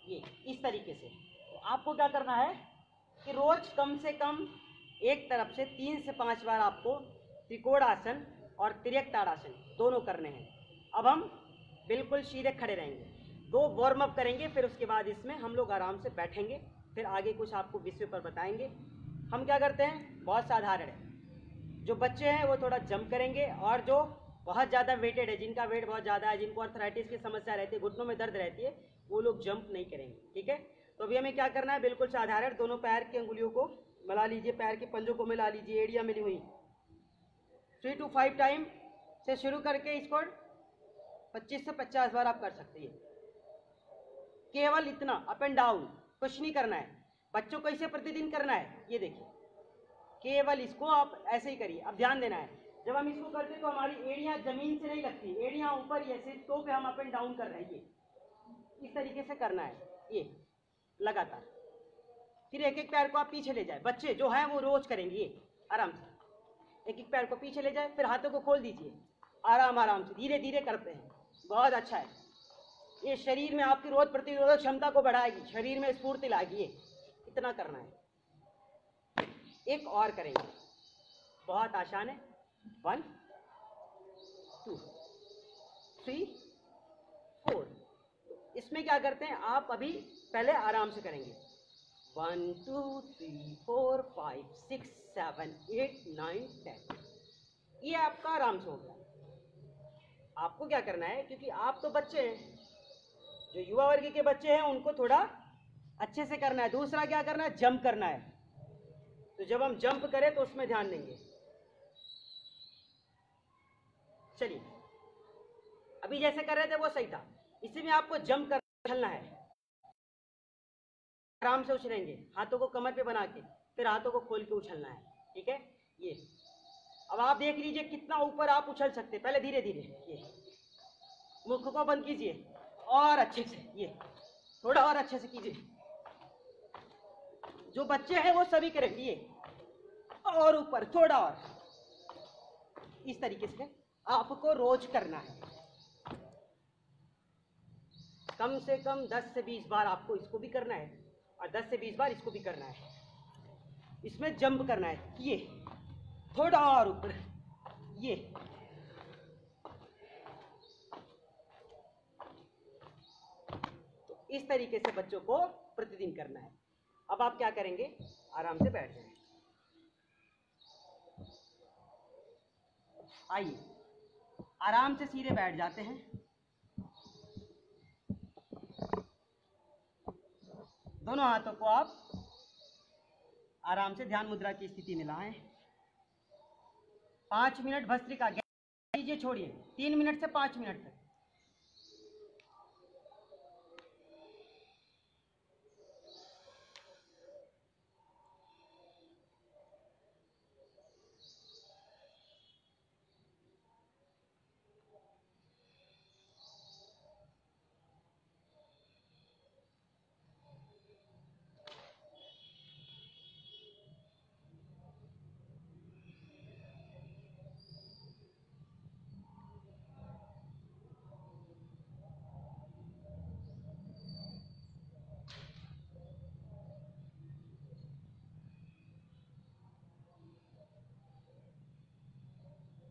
ये इस तरीके से। तो आपको क्या करना है कि रोज कम से कम एक तरफ से 3 से 5 बार आपको त्रिकोणासन और तिर्यक ताड़ासन दोनों करने हैं। अब हम बिल्कुल सीधे खड़े रहेंगे, 2 वार्म अप करेंगे, फिर उसके बाद इसमें हम लोग आराम से बैठेंगे, फिर आगे कुछ आपको विषय पर बताएंगे। हम क्या करते हैं, बहुत साधारण है। जो बच्चे हैं वो थोड़ा जंप करेंगे और जो बहुत ज़्यादा वेटेड है, जिनका वेट बहुत ज़्यादा है, जिनको अर्थराइटिस की समस्या रहती है, घुटनों में दर्द रहती है, वो लोग जंप नहीं करेंगे, ठीक है। तो अभी हमें क्या करना है, बिल्कुल साधारण, दोनों पैर की अंगुलियों को मिला लीजिए, पैर के पंजों को मिला लीजिए, एड़ियाँ मिली हुई 3 to 5 टाइम से शुरू करके इसको 25 से 50 बार आप कर सकते हैं। केवल इतना, अप एंड डाउन, कुछ नहीं करना है। बच्चों को इसे प्रतिदिन करना है, ये देखिए, केवल इसको आप ऐसे ही करिए। अब ध्यान देना है, जब हम इसको करते हैं तो हमारी एड़ियाँ जमीन से नहीं लगती, एड़ियाँ ऊपर ऐसे तो पे हम अप एंड डाउन कर रहे हैं, ये इस तरीके से करना है, ये लगातार। फिर एक एक पैर को आप पीछे ले जाए, बच्चे जो हैं वो रोज करेंगे, ये आराम से एक एक पैर को पीछे ले जाए, फिर हाथों को खोल दीजिए, आराम आराम से धीरे धीरे करते हैं, बहुत अच्छा है। ये शरीर में आपकी रोग प्रतिरोधक क्षमता को बढ़ाएगी, शरीर में स्फूर्ति लाएगी, ये इतना करना है। एक और करेंगे, बहुत आसान है, 1 2 3 4। इसमें क्या करते हैं, आप अभी पहले आराम से करेंगे, 1 2 3 4 5 6 7 8 9 10। ये आपका आराम से हो गया। आपको क्या करना है, क्योंकि आप तो बच्चे हैं, जो युवा वर्ग के बच्चे हैं उनको थोड़ा अच्छे से करना है। दूसरा क्या करना है, जंप करना है। तो जब हम जंप करें तो उसमें ध्यान देंगे। चलिए, अभी जैसे कर रहे थे वो सही था, इसी में आपको जंप कर उछलना है, आराम से उछलेंगे, हाथों को कमर पे बना के, फिर हाथों को खोल के उछलना है, ठीक है। ये अब आप देख लीजिए कितना ऊपर आप उछल सकते हैं। पहले धीरे धीरे, ये मुख को बंद कीजिए और अच्छे से, ये थोड़ा और अच्छे से कीजिए। जो बच्चे हैं वो सभी करेंगे, ये और ऊपर थोड़ा और, इस तरीके से आपको रोज करना है। कम से कम 10 से 20 बार आपको इसको भी करना है और 10 से 20 बार इसको भी करना है। इसमें जंप करना है, ये थोड़ा और ऊपर, ये तो इस तरीके से बच्चों को प्रतिदिन करना है। अब आप क्या करेंगे, आराम से बैठ जाएं। आइए, आराम से सीधे बैठ जाते हैं। दोनों हाथों को आप आराम से ध्यान मुद्रा की स्थिति में लाएं। 5 मिनट भस्त्रिका गैप लीजिए, छोड़िए, 3 मिनट से 5 मिनट तक।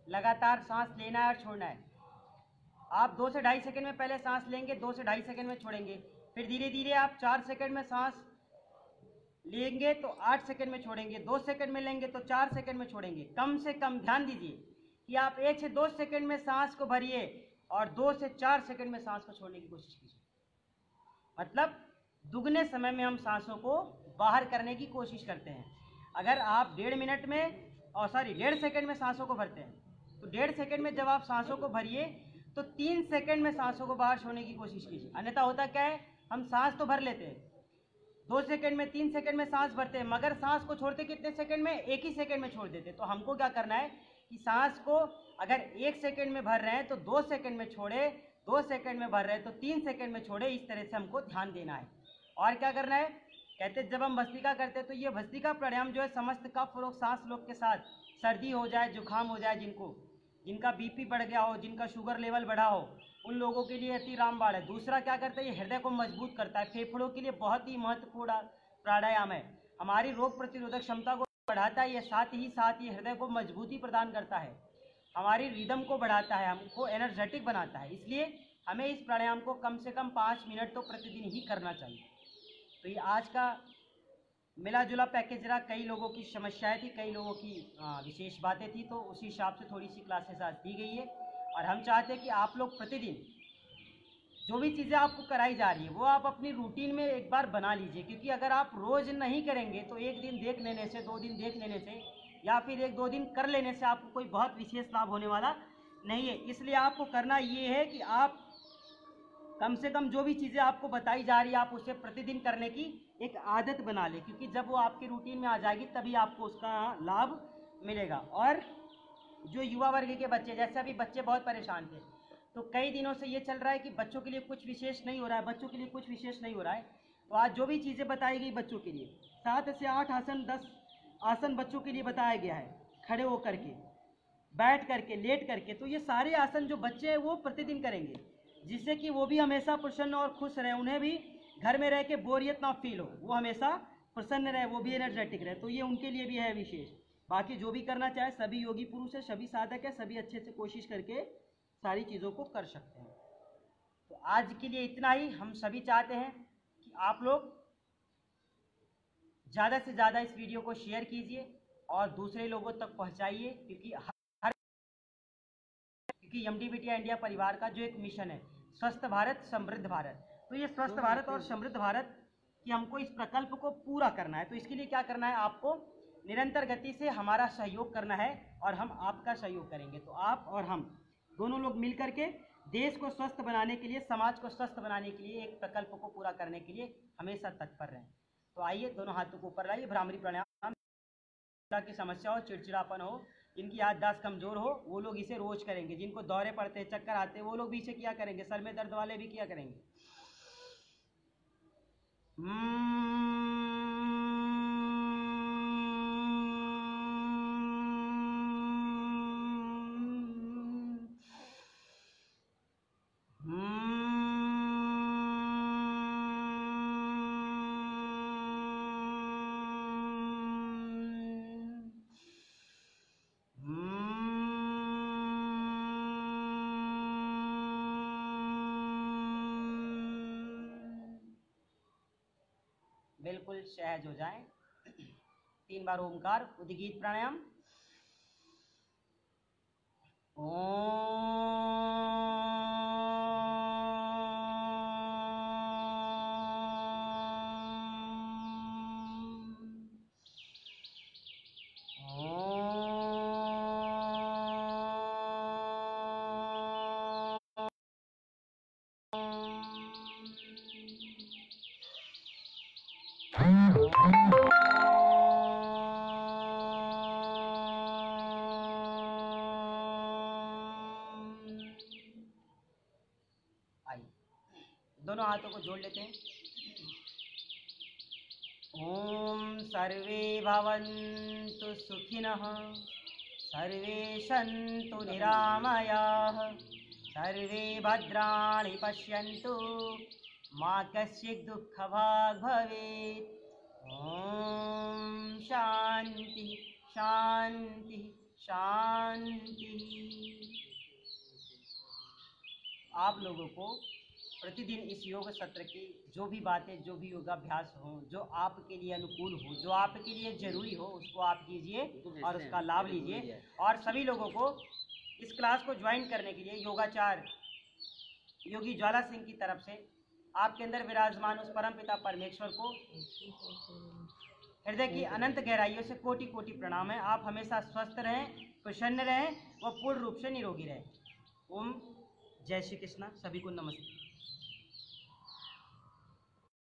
लगातार सांस लेना है और छोड़ना है। आप 2 से 2.5 सेकंड में पहले सांस लेंगे, 2 से 2.5 सेकंड में छोड़ेंगे, फिर धीरे धीरे आप 4 सेकंड में सांस लेंगे तो 8 सेकंड में छोड़ेंगे, 2 सेकंड में लेंगे तो 4 सेकंड में छोड़ेंगे। कम से कम ध्यान दीजिए कि आप 1 से 2 सेकंड में सांस को भरिए और 2 से 4 सेकंड में सांस को छोड़ने की कोशिश कीजिए। मतलब दुगने समय में हम सांसों को बाहर करने की कोशिश करते हैं। अगर आप 1.5 मिनट में 1.5 सेकंड में सांसों को भरते हैं, तो 1.5 सेकंड में जब आप सांसों को भरिए तो 3 सेकंड में सांसों को बाहर छोड़ने की कोशिश कीजिए। अन्यथा होता क्या है, हम सांस तो भर लेते हैं, 2 सेकंड में 3 सेकंड में सांस भरते हैं, मगर सांस को छोड़ते कितने सेकंड में, 1 ही सेकंड में छोड़ देते। तो हमको क्या करना है कि सांस को अगर 1 सेकंड में भर रहे हैं तो 2 सेकंड में छोड़े, 2 सेकंड में भर रहे हैं तो 3 सेकंड में छोड़े। इस तरह से हमको ध्यान देना है। और क्या करना है, कहते जब हम भस्त्रिका करते हैं तो ये भस्त्रिका प्राणायाम जो है समस्त कफ रोग, सांस रोग के साथ, सर्दी हो जाए, जुकाम हो जाए, जिनका बीपी बढ़ गया हो, जिनका शुगर लेवल बढ़ा हो, उन लोगों के लिए अति रामबाण है। दूसरा क्या करता है, ये हृदय को मजबूत करता है, फेफड़ों के लिए बहुत ही महत्वपूर्ण प्राणायाम है, हमारी रोग प्रतिरोधक क्षमता को बढ़ाता है। ये साथ ही हृदय को मजबूती प्रदान करता है, हमारी रिदम को बढ़ाता है, हमको एनर्जेटिक बनाता है। इसलिए हमें इस प्राणायाम को कम से कम 5 मिनट तो प्रतिदिन ही करना चाहिए। तो ये आज का मिला जुला पैकेज रहा। कई लोगों की समस्याएं थी, कई लोगों की विशेष बातें थी, तो उसी हिसाब से थोड़ी सी क्लासेस आज दी गई है। और हम चाहते हैं कि आप लोग प्रतिदिन जो भी चीज़ें आपको कराई जा रही है वो आप अपनी रूटीन में एक बार बना लीजिए, क्योंकि अगर आप रोज़ नहीं करेंगे तो एक दिन देख लेने से, 2 दिन देख लेने से या फिर 1-2 दिन कर लेने से आपको कोई बहुत विशेष लाभ होने वाला नहीं है। इसलिए आपको करना ये है कि आप कम से कम जो भी चीज़ें आपको बताई जा रही है आप उसे प्रतिदिन करने की एक आदत बना लें, क्योंकि जब वो आपके रूटीन में आ जाएगी तभी आपको उसका लाभ मिलेगा। और जो युवा वर्ग के बच्चे, जैसे अभी बच्चे बहुत परेशान थे, तो कई दिनों से ये चल रहा है कि बच्चों के लिए कुछ विशेष नहीं हो रहा है, बच्चों के लिए कुछ विशेष नहीं हो रहा है। तो आज जो भी चीज़ें बताई गई बच्चों के लिए, 7 से 8 आसन, 10 आसन बच्चों के लिए बताया गया है, खड़े होकर के, बैठ करके, लेट करके। तो ये सारे आसन जो बच्चे हैं वो प्रतिदिन करेंगे, जिससे कि वो भी हमेशा प्रसन्न और खुश रहे, उन्हें भी घर में रह के बोरियत ना फील हो, वो हमेशा प्रसन्न रहे, वो भी एनर्जेटिक रहे। तो ये उनके लिए भी है विशेष। बाकी जो भी करना चाहे, सभी योगी पुरुष है, सभी साधक है, सभी अच्छे से कोशिश करके सारी चीज़ों को कर सकते हैं। तो आज के लिए इतना ही। हम सभी चाहते हैं कि आप लोग ज़्यादा से ज़्यादा इस वीडियो को शेयर कीजिए और दूसरे लोगों तक पहुंचाइए, क्योंकि एमडीबीटी इंडिया परिवार का जो एक मिशन है स्वस्थ भारत समृद्ध भारत, तो ये स्वस्थ भारत और समृद्ध भारत कि हमको इस प्रकल्प को पूरा करना है। तो इसके लिए क्या करना है, आपको निरंतर गति से हमारा सहयोग करना है और हम आपका सहयोग करेंगे। तो आप और हम दोनों लोग मिल करके देश को स्वस्थ बनाने के लिए, समाज को स्वस्थ बनाने के लिए, एक प्रकल्प को पूरा करने के लिए हमेशा तत्पर रहें। तो आइए, दोनों हाथों को ऊपर लाइए, भ्रामरी प्राणायाम। की समस्या हो, चिड़चिड़ापन हो, जिनकी याददाश्त कमजोर हो, वो लोग इसे रोज करेंगे। जिनको दौरे पड़ते हैं, चक्कर आते हैं, वो लोग भी इसे किया करेंगे। सर में दर्द वाले भी किया करेंगे। बिल्कुल सहज हो जाएं। 3 बार ओमकार उद्गीत प्राणायाम। दोनों हाथों को जोड़ लेते हैं। ओम सर्वे भवन्तु सुखिनः, सर्वे सन्तु निरामयाः, सर्वे भद्राणि पश्यन्तु, मा कश्चित् दुःखभाग् भवेत्। ओम शांति शांति शांति। आप लोगों को प्रतिदिन इस योग सत्र की जो भी बातें, जो भी योगाभ्यास हो, जो आपके लिए अनुकूल हो, जो आपके लिए जरूरी हो, उसको आप कीजिए और उसका लाभ लीजिए। और सभी लोगों को इस क्लास को ज्वाइन करने के लिए योगाचार्य योगी ज्वाला सिंह की तरफ से आपके अंदर विराजमान उस परम पिता परमेश्वर को हृदय की अनंत गहराइयों से कोटि कोटि प्रणाम है। आप हमेशा स्वस्थ रहें, प्रसन्न रहें व पूर्ण रूप से निरोगी रहें। ओम जय श्री कृष्णा। सभी को नमस्ते।